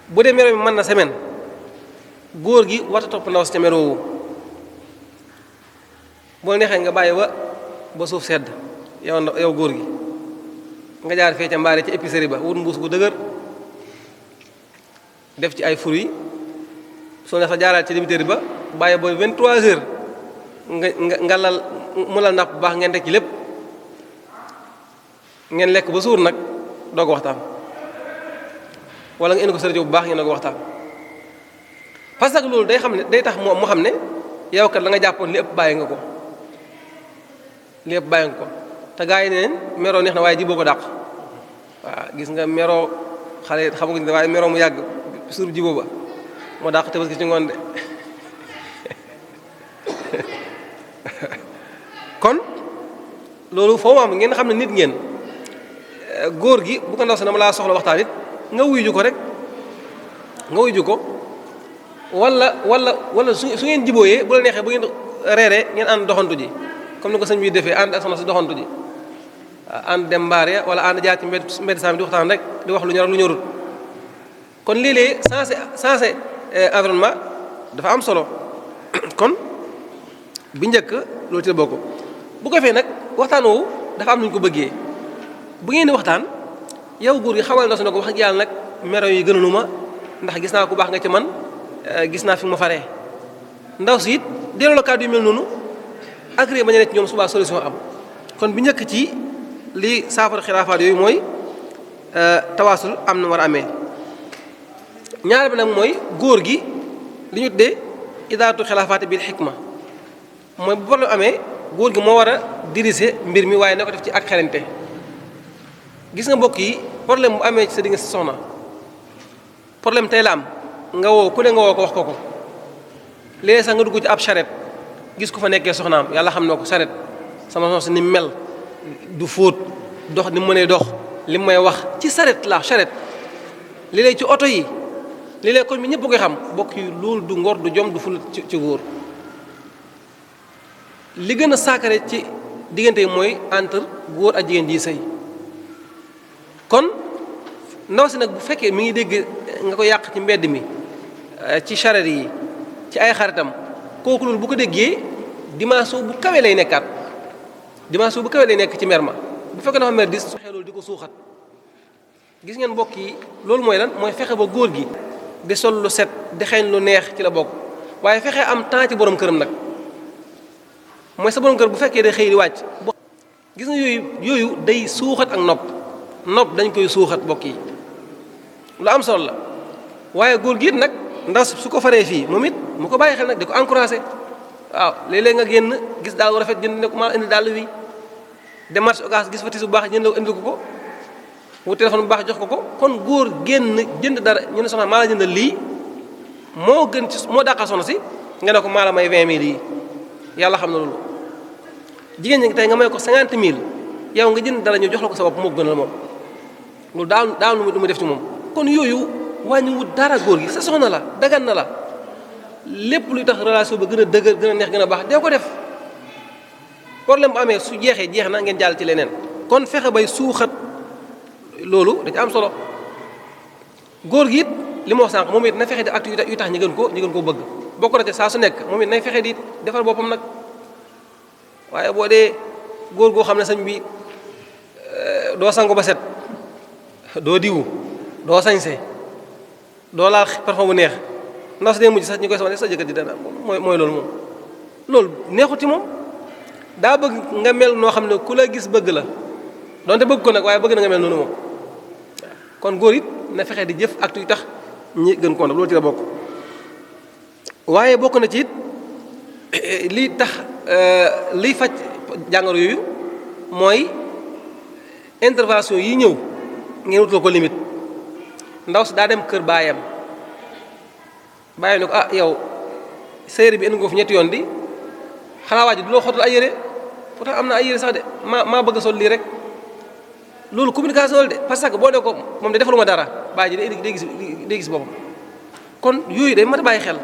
bu dee meroom bi mën na semaine góor gi war a topp ndaw si ca meroowu boo neexee nga bàyyi ba suuf sedd yow góor gi nga jaar fee ca mbaare ci épicerie ba wut mbuus gu dëgër def ci ay fruits soo neex sa jaaraat ci débiteri ba bàyyi ba 23 heures nga lal mu lal napp bu baax ngeen teg ci lépp ngeen lekk ba suur nag doog waxtaan wala nga indi ko sërëjo bu baax ngeen doog waxtaan parce que loolu day tax mu xam ne yow kat la nga jàppoon li ëpp bàyyi nga ko te gaa yi neen meroo neex na waaye ji boo ko dàq waaw gis nga meroo xale xamaguñ ne waaye meroo mu yàgg suur ji booba moo dàq Tabaski ci ngoon de kon loolu foofu am ngeen xam ne nit ngeen góor gi bu ko ndaw si dama laa soxla waxtaan it nga wuyu ko rek nga wuyu ko wala su ngeen jibooyee bu la neexee bu ngeen reeree ngeen ànd doxantu ji comme ni ko sëñ bi defee ànd ak soxna si doxantu ji ànd dem mbaar ya wala ànd jaar ci mbedd saam di waxtaan rek di wax lu ñor lu ñorut kon léeg-léeg sensé environnement dafa am solo kon bi njëkk loolu ci la bokk bu ko fee nag waxtaan woowu dafa am nu ñu ko bëggee bu ngeen di waxtaan yow góor gi xamal na su ne ko wax ak yàlla nag mero yi gënalu ma ndax gis naa ku baax nga ci man gis naa fi ma faree ndaw si it delloo la kàddu yu mel noonu agréé bañ a nekk ñoom subaa solution am kon bi njëkk ci li saafara xilaafaat yooyu mooy tawaasul am na war a amee ñaar bi nag mooy góor gi li ñu tuddee idaatu xilaafaati bil xikma mooy bu problème amee góor gi moo war a diriger mbir mi waaye na ko def ci ak xelante gis nga mbokk yi problème bu amee ci sa digg sa soxna problème tey la am nga woo ku ne nga woo ko wax ko léegi sax nga dugg ci ab charrette gis ko fa nekkee soxnaam yàlla xam na ko charrette sama soxna si ni mel du fóot dox ni mu mënee dox li may wax ci charrette la charrette li lay ci oto yi li lay koñ bi ñëpp koy xam mbokk yi loolu du ngor du jom du ful ci góor li gën a saakare ci diggante yi mooy entre góor ak jigéen ji sëy kon ndaw si nag bu fekkee mi ngi dégg nga ko yàq ci mbedd mi ci charrette yi ci ay xaritam kooku loolu bu ko déggee dimension bu kawe lay nekkaat dimension bu kawe lay nekk ci mer ma bu fekkee dafa mer dis fexe loolu di ko suuxat gis ngeen mbokk yi loolu mooy lan mooy fexe ba góor gi di sol lu set di xeeñ lu neex ci la bokk waaye fexe am temps ci borom këram nag mooy sa borom kër bu fekkee day xëy di wàcc gis nga yooyu day suuxat ak nopp dañ koy suuxat mbokk yi lu am solo la waaye góor gi it nag ndaw su ko faree fii moom it mu ko bàyyi xel nag di ko encouragé waaw léeg-léeg nga génn gis daal rafet jënd ne ko maa indi daal wi dem marché Ocass gis fa tis bu baax jënd indi ko wu téléphone bu baax jox ko kon góor génn jënd dara ñu ne soxna maa la jëndal lii moo gën ci moo dàqal soxna si nga ne ko maa la may 20 000 yi yàlla xam na loolu jigéen ñi tey nga may ko 50 000 yow nga jënd dara ñu jox la ko sa bopp moo gënal moom loolu daaw lu mu def ci moom kon yooyu wàññiwut dara góor gi sa soxna la dagan na la lépp luy tax relation ba gën a dëgër gën a neex gën a baax dee ko def problème bu amee su jeexee jeex na ngeen jàll ci leneen kon fexe bay suuxat loolu da ci am solo góor gi it li ma wax sànq moom it na fexe di acte yu tax ñu gën koo bëgg bokk na ci saa su nekk moom it nay fexe di defar boppam nag waaye boo dee góor goo xam ne sañ bi doo sangu ba set doo diwu doo sañse doo laal parfum bu neex ndax su dee mujj sax ñu koy sama ne sa jëkkër di dana mooy loolu moom loolu neexut ci moom daa bëgg nga mel noo xam ne ku la gis bëgg la donte bëgg ko nag waaye bëgg na nga mel noonu moom kon góor it na fexe di jëf acte yu tax ñi gën koo nag loolu ci la bokk waaye bokk na ci it li tax liy faj jàngoro yooyu mooy intervention yi ñëw ngeen wutal ko limite ndaw si daa dem kër baayam ne ko ah yow séeréer bi indi nga fi ñetti yoon di xanaa waa ji du loo xottal ay yére pourtant am na ay yére sax de maa bëgg a sol lii rek loolu communication la de parce que boo ne ko moom de defaluma dara baay ji day gis boppam kon yooyu day mat a bàyyi xel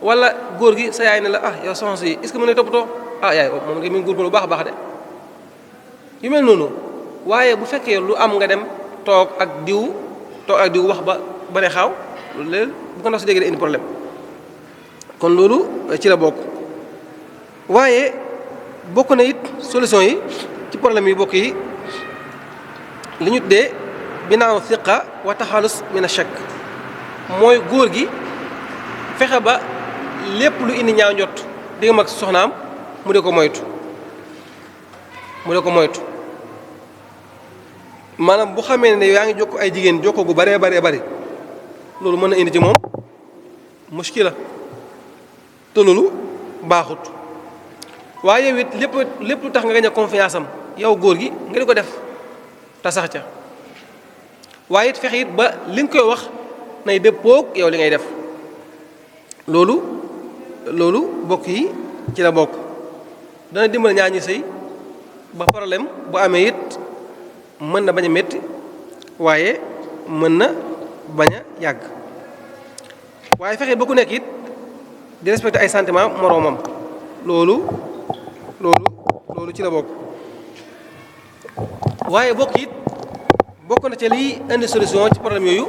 wala góor gi sa yaay ne la ah yow soxna si est-ce que mën na toppatoo ah yaay moom nga mi ngi góorgóorlu bu baax a baax de yu mel noonu waaye bu fekkee lu am nga dem toog ak diw wax ba ne xaaw loolu léegi bu ko ndax si déggee indi problème kon loolu ci la bokk waaye bokk na it solution yi ci problème yi bokk yi li ñu tuddee binaaw thiqa wa taxalus min ash-shakk mooy góor gi fexe ba lépp lu indi ñaaw njot di mag soxnaam mu de ko moytu maanaam bu xamee ne yaa ngi jokko ay jigéen jokko gu baree bari loolu mën na indi ci moom muskila te loolu baaxut waaye yow it lépp lu tax nga gañ a confiance am yow góor gi nga di ko def te sax ca waaye it fexe it ba li nga koy wax nay dëppoog yow li ngay def loolu bokk yi ci la bokk dana dimbal ñaar ñi sëy ba problème bu amee it mën na bañ a métti waaye mën na bañ a yàgg waaye fexe ba ku nekk it di respecter ay sentiment moroomam loolu ci la bokk waaye bokk na ci liy indi solution ci problème yooyu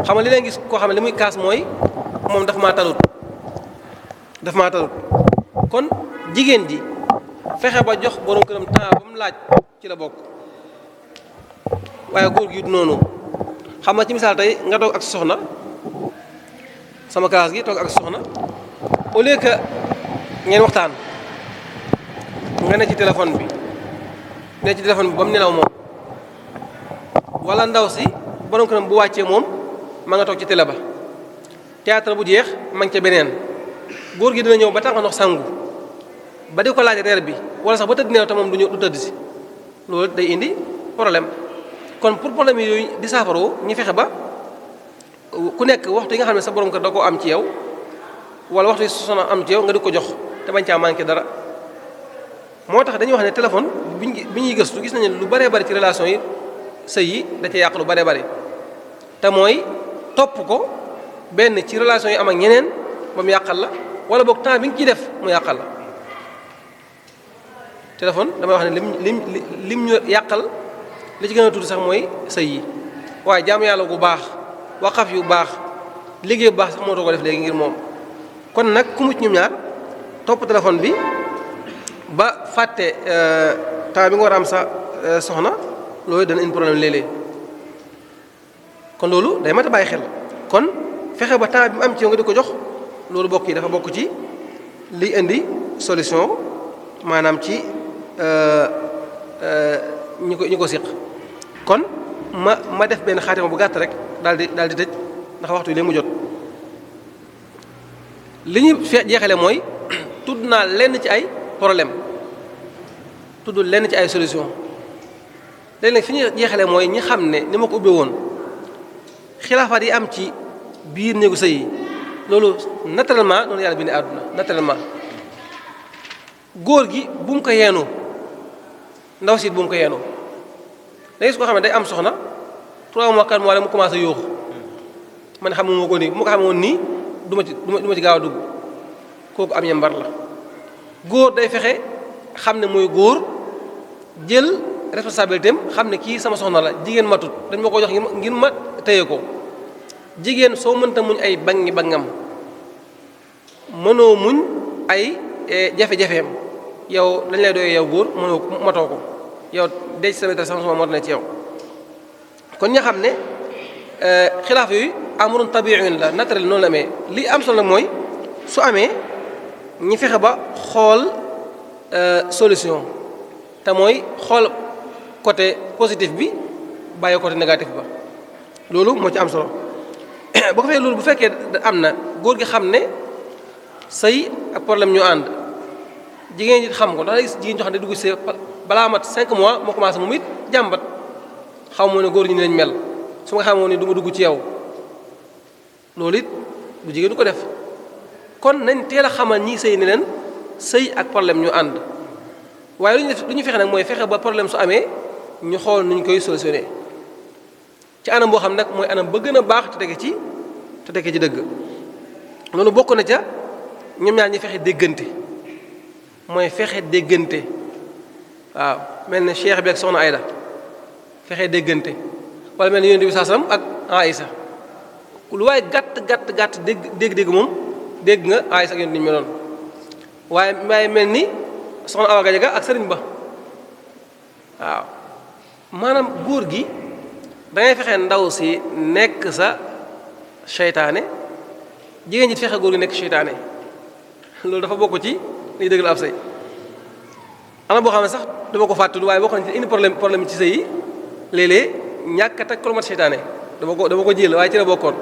xam nga li leen gis koo xam ne li muy kaas mooy moom daf maa talut kon jigéen ji fexe ba jox borom këram temps ba mu laaj ci la bokk waaye góor gi it noonu xam nga ci misaal tey nga toog ak soxna sama classe gi toog ak soxna au lieu que ngeen waxtaan nga ne ci téléphone bi ba mu nelaw moom wala ndaw si borom këram bu wàccee moom ma nga toog ci télé ba théâtre bu jeex ma ngi ca beneen góor gi dina ñëw ba tax ndox sangu ba di ko laaj reer bi wala sax ba tëdd neew te moom du tëdd si loolu day indi problème kon pour problème yooyu di saafaroo ñu fexe ba ku nekk waxtu yi nga xam ne sa borom kër da koo am ci yow wala waxtu yi soxna am ci yow nga di ko jox te bañ caa manqué dara moo tax dañuy wax ne téléphone bi ñuy gëstu gis nañu lu baree bari ci relation yi sëy yi da ca yàq lu baree bari te mooy topp ko benn ci relation yi am ak ñeneen ba mu yàqal la wala boog temps bi nga ciy def mu yàqal la téléphone damay wax ne lim ñu yàqal li ci gën a tuuti sax mooy sëy yi waaye jaamu yàlla gu baax waqaf yu baax liggéey bu baax sax moo too ko def léegi ngir moom kon nag ku mucc ñoom ñaar topp téléphone bi ba fàtte temps bi nga war a am sa soxna loolu dana indi problème léeg-léeg kon loolu day mat a bàyyi xel kon fexe ba temps bi mu am ci yow nga di ko jox loolu bokk yi dafa bokk ci liy indi solution maanaam ci ñi ko séq kon ma def benn xaatima bu gàtt rek daal di tëj ndax waxtu yi léegi mu jot li ñu jeexale mooy tudd naa lenn ci ay problème tudd lenn ci ay solution léegi nag fi ñu jeexale mooy ñi xam ne ni ma ko ubbee woon xilaafaat yi am ci biir néegu sëy yi loolu naturellement noonu yàlla bindee àdduna naturellement góor gi bu mu ko yeenoo ndaw siit bu mu ko yeenoo da gis koo xam ne day am soxna 3 mois 4 mois rek mu commencé yooxu man xam nga ko nii bu ma ko xamee woon nii du ma ci gaaw a dugg kooku am yambar la góor day fexe xam ne mooy góor jël responsabilité am xam ne kii sama soxna la jigéen matut dañ ma ko jox ngir ma téye ko jigéen soo mënta muñ ay bangam mënoo muñ ay jafe-jafeem yow dañ lay doyee yow góor mënoo matoo ko yow denc sa maîtresse sama moo na ci yow kon ña xam ne xilaaf yooyu amrun tabiiyun la naturel noonu la amee li am solo nag mooy su amee ñi fexe ba xool solution te mooy xool côté positif bi bàyyi côté négatif ba loolu moo ci am solo boo ko fee loolu bu fekkee am na góor gi xam ne sëy ak problème ñu ànd jigéen ji xam ko ndax gis jigéen joo xam ne dugg si balaa mat 5 mois moo commencé moom it jàmbat xaw moo ne góor ñi ni lañ mel su nga xamoon ne du ma dugg ci yow loolu it bu jigéen du ko def kon nañ teel a xamal ñii sëy ne leen sëy ak problème ñu ànd waaye lu ñu fexe nag mooy fexe ba problème su amee ñu xool nuñ koy solutionné ci anam boo xam nag mooy anam ba gën a baax te tege ci dëgg loolu bokk na ca ñoom ñaar ñi fexe déggante mooy fexe déggante waaw mel ne Cheikh bi ak Soxna Ayda fexe déggante wala mel ne Yonent bi sallam ak Aïsa lu waaye gàtt dégg moom dégg nga Aïsa ak Yonent ni ñu meloon waaye mel ni Soxna Awa Gajaga ak Sëriñ Ba waaw maanaam góor gi dangay fexe ndaw si nekk sa seytaane jigéen ñi fexe góor gi nekk seytaane loolu dafa bokk ci liy dëgg la ab sëy ana boo xam ne sax dama ko fàttali waaye bokk na ci indi problème ci sëy yi léeg-léeg ñàkk a takk ko lu mat seytaane dama ko jël waaye ci la bokkoon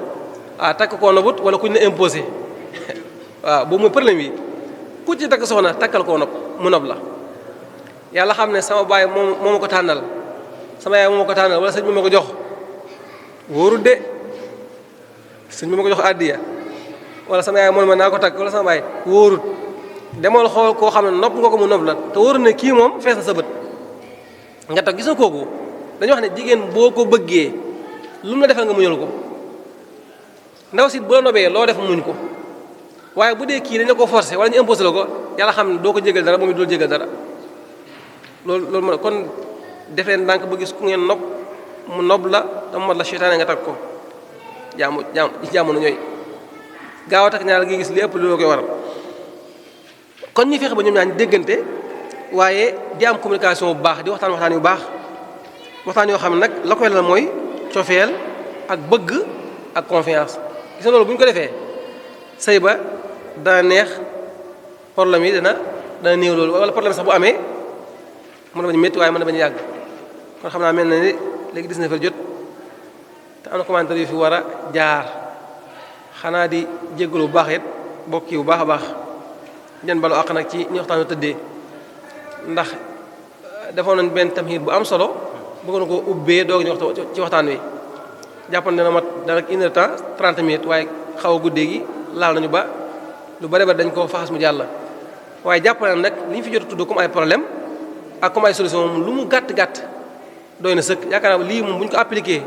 takk koo nobut wala kuñ ne imposé waaw boobu mooy problème yi ku ci takk soxna takkal koo nob mu nob la yàlla xam ne sama baay moo ma ko tànnal sama yaay moo ma ko tànnal wala sëñ bi ma ko jox wóorul de sëñ bi ma ko jox àddiya wala sama yaay moo ma naa ko takk wala sama baay wóorut demal xool koo xam ne nopp nga ko mu nopp la te wóorul ne kii moom fees na sa bët nga tax gis nga kooku dañu wax ne jigéen boo ko bëggee lu mu la defal nga muñal ko ndaw si bu la nobee loo def muñ ko waaye bu dee kii dañ la ko forcé wala ñu imposé la ko yàlla xam ne doo ko jégal dara moom it doo jégal dara loolu ma kon def leen ndànk ba gis ku ngeen nopp mu nob la te mu mat la seytaane nga takk ko jamono ñooy gaaw a takk ñaar gi gis li ëpp loolu koy waral kon ñu fexe ba ñoom ñaar ñu déggante waaye di am communication bu baax di waxtaan yu baax waxtaan yoo xam ne nag la koy la mooy cofeel ak bëgg ak confiance gis nga loolu bu ñu ko defee sëy ba dana neex problème yi dana néew loolu wala problème sax bu amee mën na bañ métti waaye mën na bañ yàgg kon xam naa mel na ni léegi dis na fa jot te am na commentaire yu fi war a jaar xanaa di jéggalu bu baax it bokk yi bu baax a baax den balu àq nag ci ñi waxtaan wi tëddee ndax defoon nañ benn tamhid bu am solo bëggoon ko ubbee doog ñu ci waxtaan wi jàppoon dana mat daanaka 1 heure temps 30 minutes waaye xaw a guddee gi laal nañu ba lu bari dañ koo faxas mu jàll waaye jàpp na nag li ñu fi jot a tudd comme ay problème ak comme ay solution moom lu mu gàtt doy na sëkk yaakaar naa lii moom bu ñu ko appliqué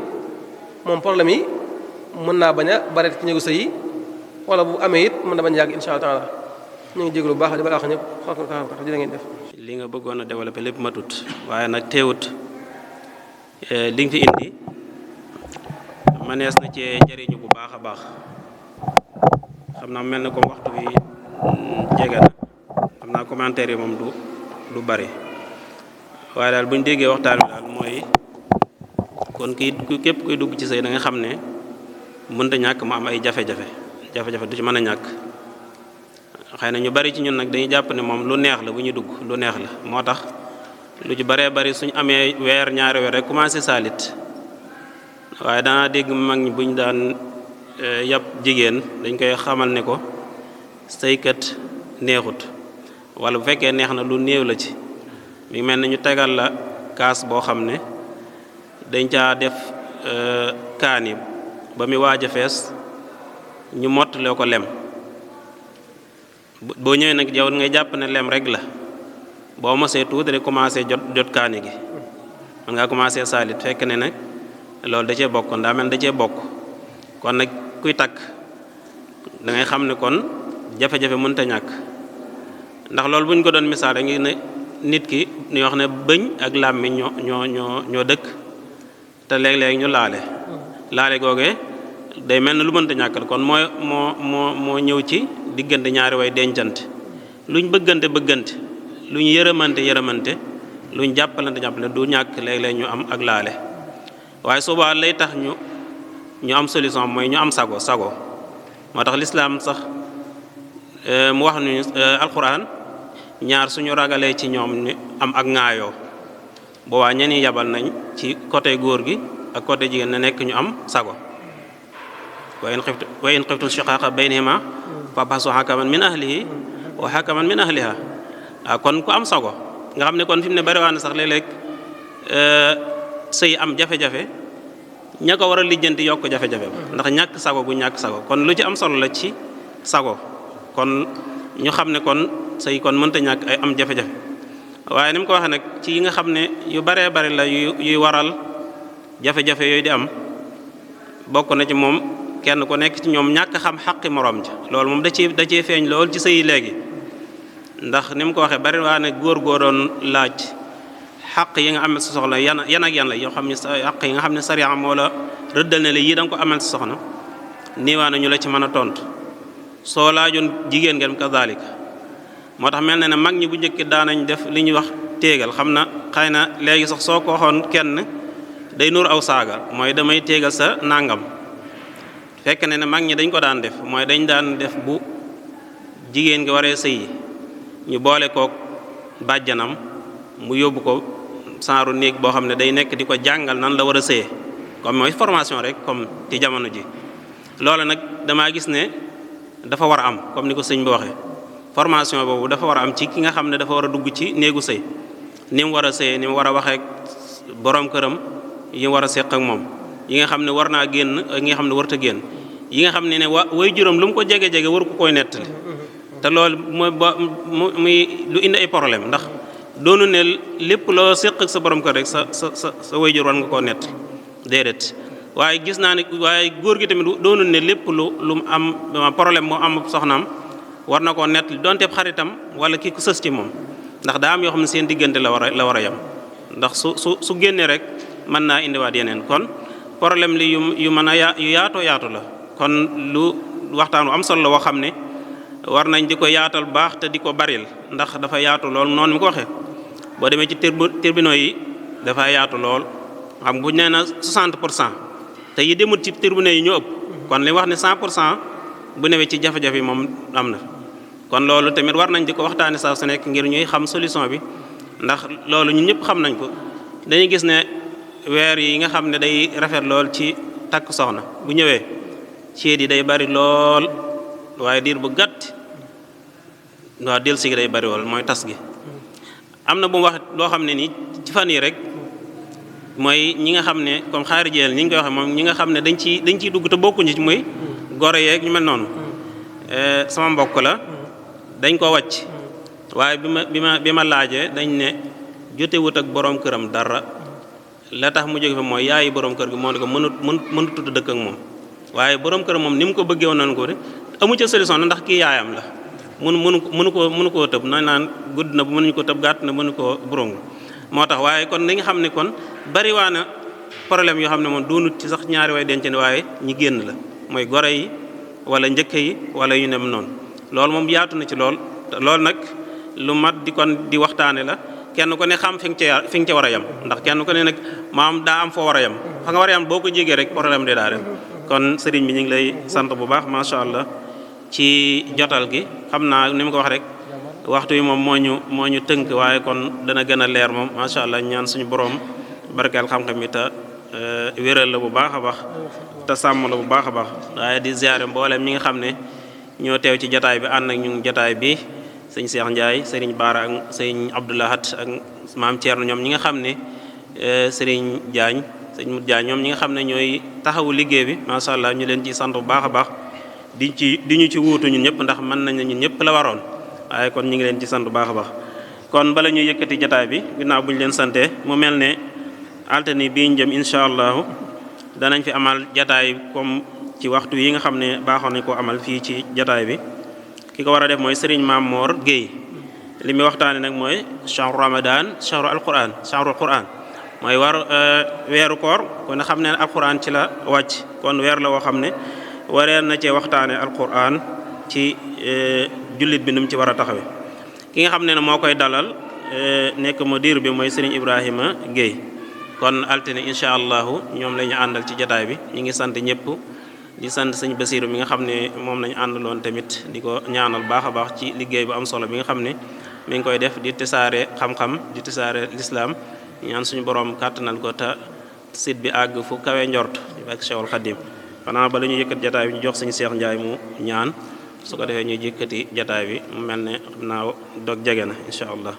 moom problème yi mën naa bañ a bari ci néegu sëy yi wala bu amee it mën na bañ a yàgg insha Allah taala ñu ngi jégalu bu baax di bala wax ñëpp xool dina ngeen def. li nga bëggoon a développé lépp matut waaye nag teewut li nga fi indi manees na cee jëriñu bu baax a baax xam naa mel na comme waxtu bi jege na xam naa commentaire yi moom du bari waaye daal bu ñu déggee waxtaan wi daal mooy kon képp kuy dugg ci sëy da nga xam ne mënta ñàkk mu am ay jafe-jafe du ci mën a ñàkk xëy na ñu bari ci ñun nag dañuy jàpp ne moom lu neex la bu ñuy dugg lu neex la moo tax lu ci baree bari suñ amee weer ñaari weer rek commencé saalit waaye danaa dégg mag ñi buñ daan yàpp jigéen dañ koy xamal ne ko sëykat neexut wala bu fekkee neex na lu néew la ci mi mel ne ñu tegal la kaas boo xam ne dañ caa def kaani ba muy waaj a fees ñu mottale ko lem boo ñëwee nag yow ngay jàpp ne lem rek la boo mosee tuuti rek commencé jot kaani gi man ngaa commencé saalit fekk ne nag loolu da cee bokk ndaa mel da cee bokk kon nag kuy takk da ngay xam ne kon jafe-jafe mënta ñàkk ndax loolu bu ñu ko doon misaal rek ngi ne nit ki ñu wax ne bëñ ak làmmiñ ñoo dëkk te léeg-léeg ñu laale googee day mel ne lu mënta ñàkkal kon moo ñëw ci diggante ñaari way dencante luñ bëggante luñ yërëmante luñ jàppalante du ñàkk léeg-léeg ñu am ak laale waaye suba lay tax ñu am solution mooy ñu am sago moo tax lislaam sax mu wax ni alquran ñaar suñu ragalee ci ñoom ni am ak ŋaayoo boobaa ñeni yabal nañ ci côté góor gi ak côté jigéen na nekk ñu am sago wa in xiftum shiqaaqa baynihima fab'asu hakaman min ahlihi wa hakaman min ahliha kon ku am sago nga xam ne kon fi mu ne bari waa na sax léeg-léeg sëy am jafe-jafe ña ko war a lijjanti yokk jafe-jafe ndax ñàkk sago gu ñàkk sago kon lu ci am solo la ci sago kon ñu xam ne kon sëy kon mënta ñàkk ay am jafe-jafe waaye ni mu ko waxee nag ci yi nga xam ne yu baree bari la yuy waral jafe-jafe yooyu di am bokk na ci moom kenn ku nekk ci ñoom ñàkk xam xaqi morom ja loolu moom da cee feeñ lool ci sëy léegi ndax ni mu ko waxee bari waa ne góor doon laaj xaq yi nga amal sa soxna yan ak yan la yoo xam ne xaq yi nga xam ne sariya moo la rëddal ne la yii da nga ko amal sa soxna niiwaa na ñu la ci mën a tontu soo laajoon jigéen ngeen kazalika moo tax mel na ne mag ñi bu njëkk daanañ def li ñuy wax téegal xam na xëy na léegi sax soo ko waxoon kenn day nuur aw saaga mooy damay téegal sa nangam fekk ne mag ñi dañ ko daan def mooy dañ daan def bu jigéen gi waree sëyi ñu boole kook bàjjanam mu yóbbu ko saaru néeg boo xam ne day nekk di ko jàngal nan la war a sëye comme mooy formation rek comme ci jamono ji loolu nag damaa gis ne dafa war a am comme ni ko sëñ bi waxee formation boobu dafa war a am ci ki nga xam ne dafa war a dugg ci néegu sëy ni mu war a sëyee ni mu war a waxee borom këram yi mu war a seq ak moom yi nga xam ne war naa génn ak yi nga xam ne warut a génn yi nga xam ne way juróom lu mu ko jege-jege waru ko koy nettali te loolu muy lu indi ay problème ndax doonu ne lépp loo séq ak sa borom kër rek sa wayjur war nga koo nett déedéet waaye gis naa ne waaye góor gi tamit doonu ne lépp lu am problème moo am soxnaam war na koo nett donte xaritam wala ki ku sës ci moom ndax daa am yoo xam ne seen diggante la war a yem ndax su génnee rek mën naa indiwaat yeneen kon problème li yu mën a yu yaatu la kon lu waxtaan wu am solo la woo xam ne war nañ di ko yaatal baax te di ko baril ndax dafa yaatu lool noonu mi ko waxee boo demee ci tribunaux yi dafa yaatu lool xam bu ñu nee na 60% te yi demut ci tribunaux yi ñoo ëpp kon li wax ne 100% bu newee ci jafe-jafe yi moom am na kon loolu tamit war nañ di ko waxtaane saa su nekk ngir ñuy xam solution bi ndax loolu ñun ñëpp xam nañ ko dañuy gis ne weer yi nga xam ne day rafet lool ci takk soxna bu ñëwee ceet yi day bari lool waaye diir bu gàtt waaw del si gi day bari lool mooy tas gi am na bu mu wax loo xam ne nii ci fan yi rek mooy ñi nga xam ne comme xaari jeel ñi ngi koy waxee moom ñi nga xam ne dañ ciy dugg te bokkuñu ci muy gore yeeg ñu mel noonu sama mbokk la dañ ko wàcc waaye bi ma laajee dañ ne jotewut ak borom këram dara la tax mu jóge fa mooy yaayi borom kër gi moo ne ko mënut tudd dëkk ak moom waaye borom këram moom ni mu ko bëggee woon nañ ko de amu ca solution na ndax kii yaayam la mënu koo tëb nañ naan gudd na bu mënuñu ko tëb gàtt na mënu koo burong moo tax waaye kon dañu xam ne kon bari waa na problème yoo xam ne moom doonut ci sax ñaari way denc ne waaye ñi génn la mooy gore yi wala njëkk yi wala yu nem noonu loolu moom yaatu na ci lool loolu nag lu mat di kon di waxtaane la kenn ku ne xam fi nga ca war a yem ndax kenn ku ne nag maam daa am foo war a yem fa nga war a yem boo ko jégee rek problème de daa dem kon sëriñ bi ñu ngi lay sant bu baax macha allah ci jotal gi xam naa ni mu ko wax rek waxtu yi moom moo ñu tënk waaye kon dana gën a leer moom macha allah ñaan suñu borom barkeel xam-xam yi te wéral la bu baax a baax te sàmm la bu baax a baax waaye di ziare mboolem ñi nga xam ne ñoo teew ci jotaay bi ànd ak ñu jotaay bi sëñ Cheikh Ndiaye sëriñ Baara ak sëriñ Abdoulahat ak maam Thierno ñoom ñi nga xam ne sëriñ Diagne sëñ Mut Diagne ñoom ñi nga xam ne ñooy taxawu liggéey bi macha allah ñu leen ci sant bu baax a baax di ñu ci wuutu ñun ñëpp ndax mën nañ ne ñun ñëpp la waroon waaye kon ñu ngi leen ci sant bu baax a baax kon bala ñuy yëkkati jataay bi ginnaaw bu ñu leen sante mu mel ne altine bii ñu jëm incha allahu danañ fi amal jataay comme ci waxtu yi nga xam ne baaxoon nañ koo amal fii ci jataay bi ki ko war a def mooy Serigne Mamor Guèye li muy waxtaane nag mooy shahru ramadan shahrul quran mooy weeru koor kon xam ne alquran ci la wàcc kon weer la woo xam ne waree na cee waxtaane alquran ci jullit bi nu mu ci war a taxawe ki nga xam ne moo koy dalal nekk mudir bi mooy Serigne Ibrahima Guèye kon altine incha allahu ñoom la ñu àndal ci jataay bi ñu ngi sant ñëpp di sant sëñ Basiru mi nga xam ne moom lañu àndaloon tamit di ko ñaanal baax a baax ci liggéey bu am solo bi nga xam ne mi ngi koy def di tisaare xam-xam di tisaare lislaam ñaan suñu borom kàttanal ko te site bi àgg fu kawe njort ak Cheikhul Khadim xanaa ba la ñu yëkkat jataay bi ñu jox suñu Cheikh Ndiaye mu ñaan su ko defee ñuy yëkkati jataay bi mu mel ne xam naa dog jege na incha allah.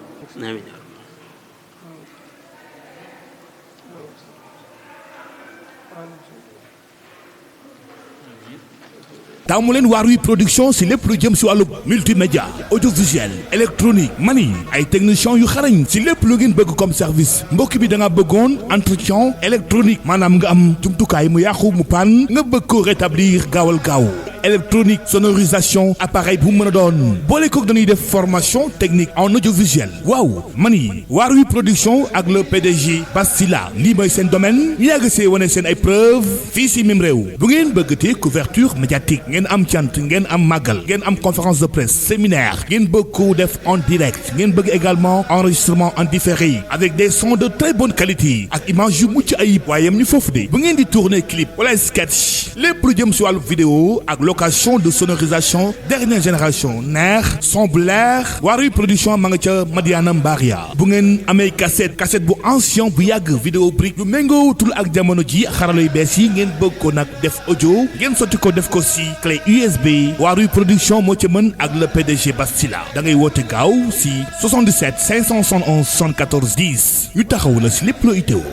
taamu leen Waarwi production si lépp lu jëm si wàllu multimédia audiovisuel électronique mani ay techniciens yu xarañ si lépp lu ngeen bëgg comme service mbokk bi da nga bëggoon entretien électronique maanaam nga am jumtukaay mu yàqu mu pan nga bëgg ko rétablir gaawal gaaw électronique sonorisation appareil bu mën a doon boole kook dañuy def formation technique en audiovisuel waaw mani Waarwi production ak le PDG Bastila lii mooy seen domaine ñu yàgg see wane seen ay preuve fii si même réew bu ngeen bëggatee couverture médiatique ngeen am cant ngeen am màggal ngeen am conférence de presse séminaire ngeen bëgg ko def en direct ngeen bëgg également enregistrement en différé avec des sons de très bonne qualité ak image yu mucc ayib waaye yam ñu foofu de bu ngeen di tourner clip wala sketch lépp lu jëm si wàllu vidéo ak location de sonorisation dernière génération neex son bu leer Waarwi production ma nga ca Madiana Mbaria bu ngeen amee cassette bu ancien bu yàgg vidéo brique yu méngootul ak jamono ji xarala yu bees yi ngeen bëgg ko nag def audio ngeen sotti ko def ko si clé USB Waarwi production moo ci mën ak le PDG Bastila da ngay woote gaaw si 77 571 74 10 ñu taxaw la si lépp loo itteewu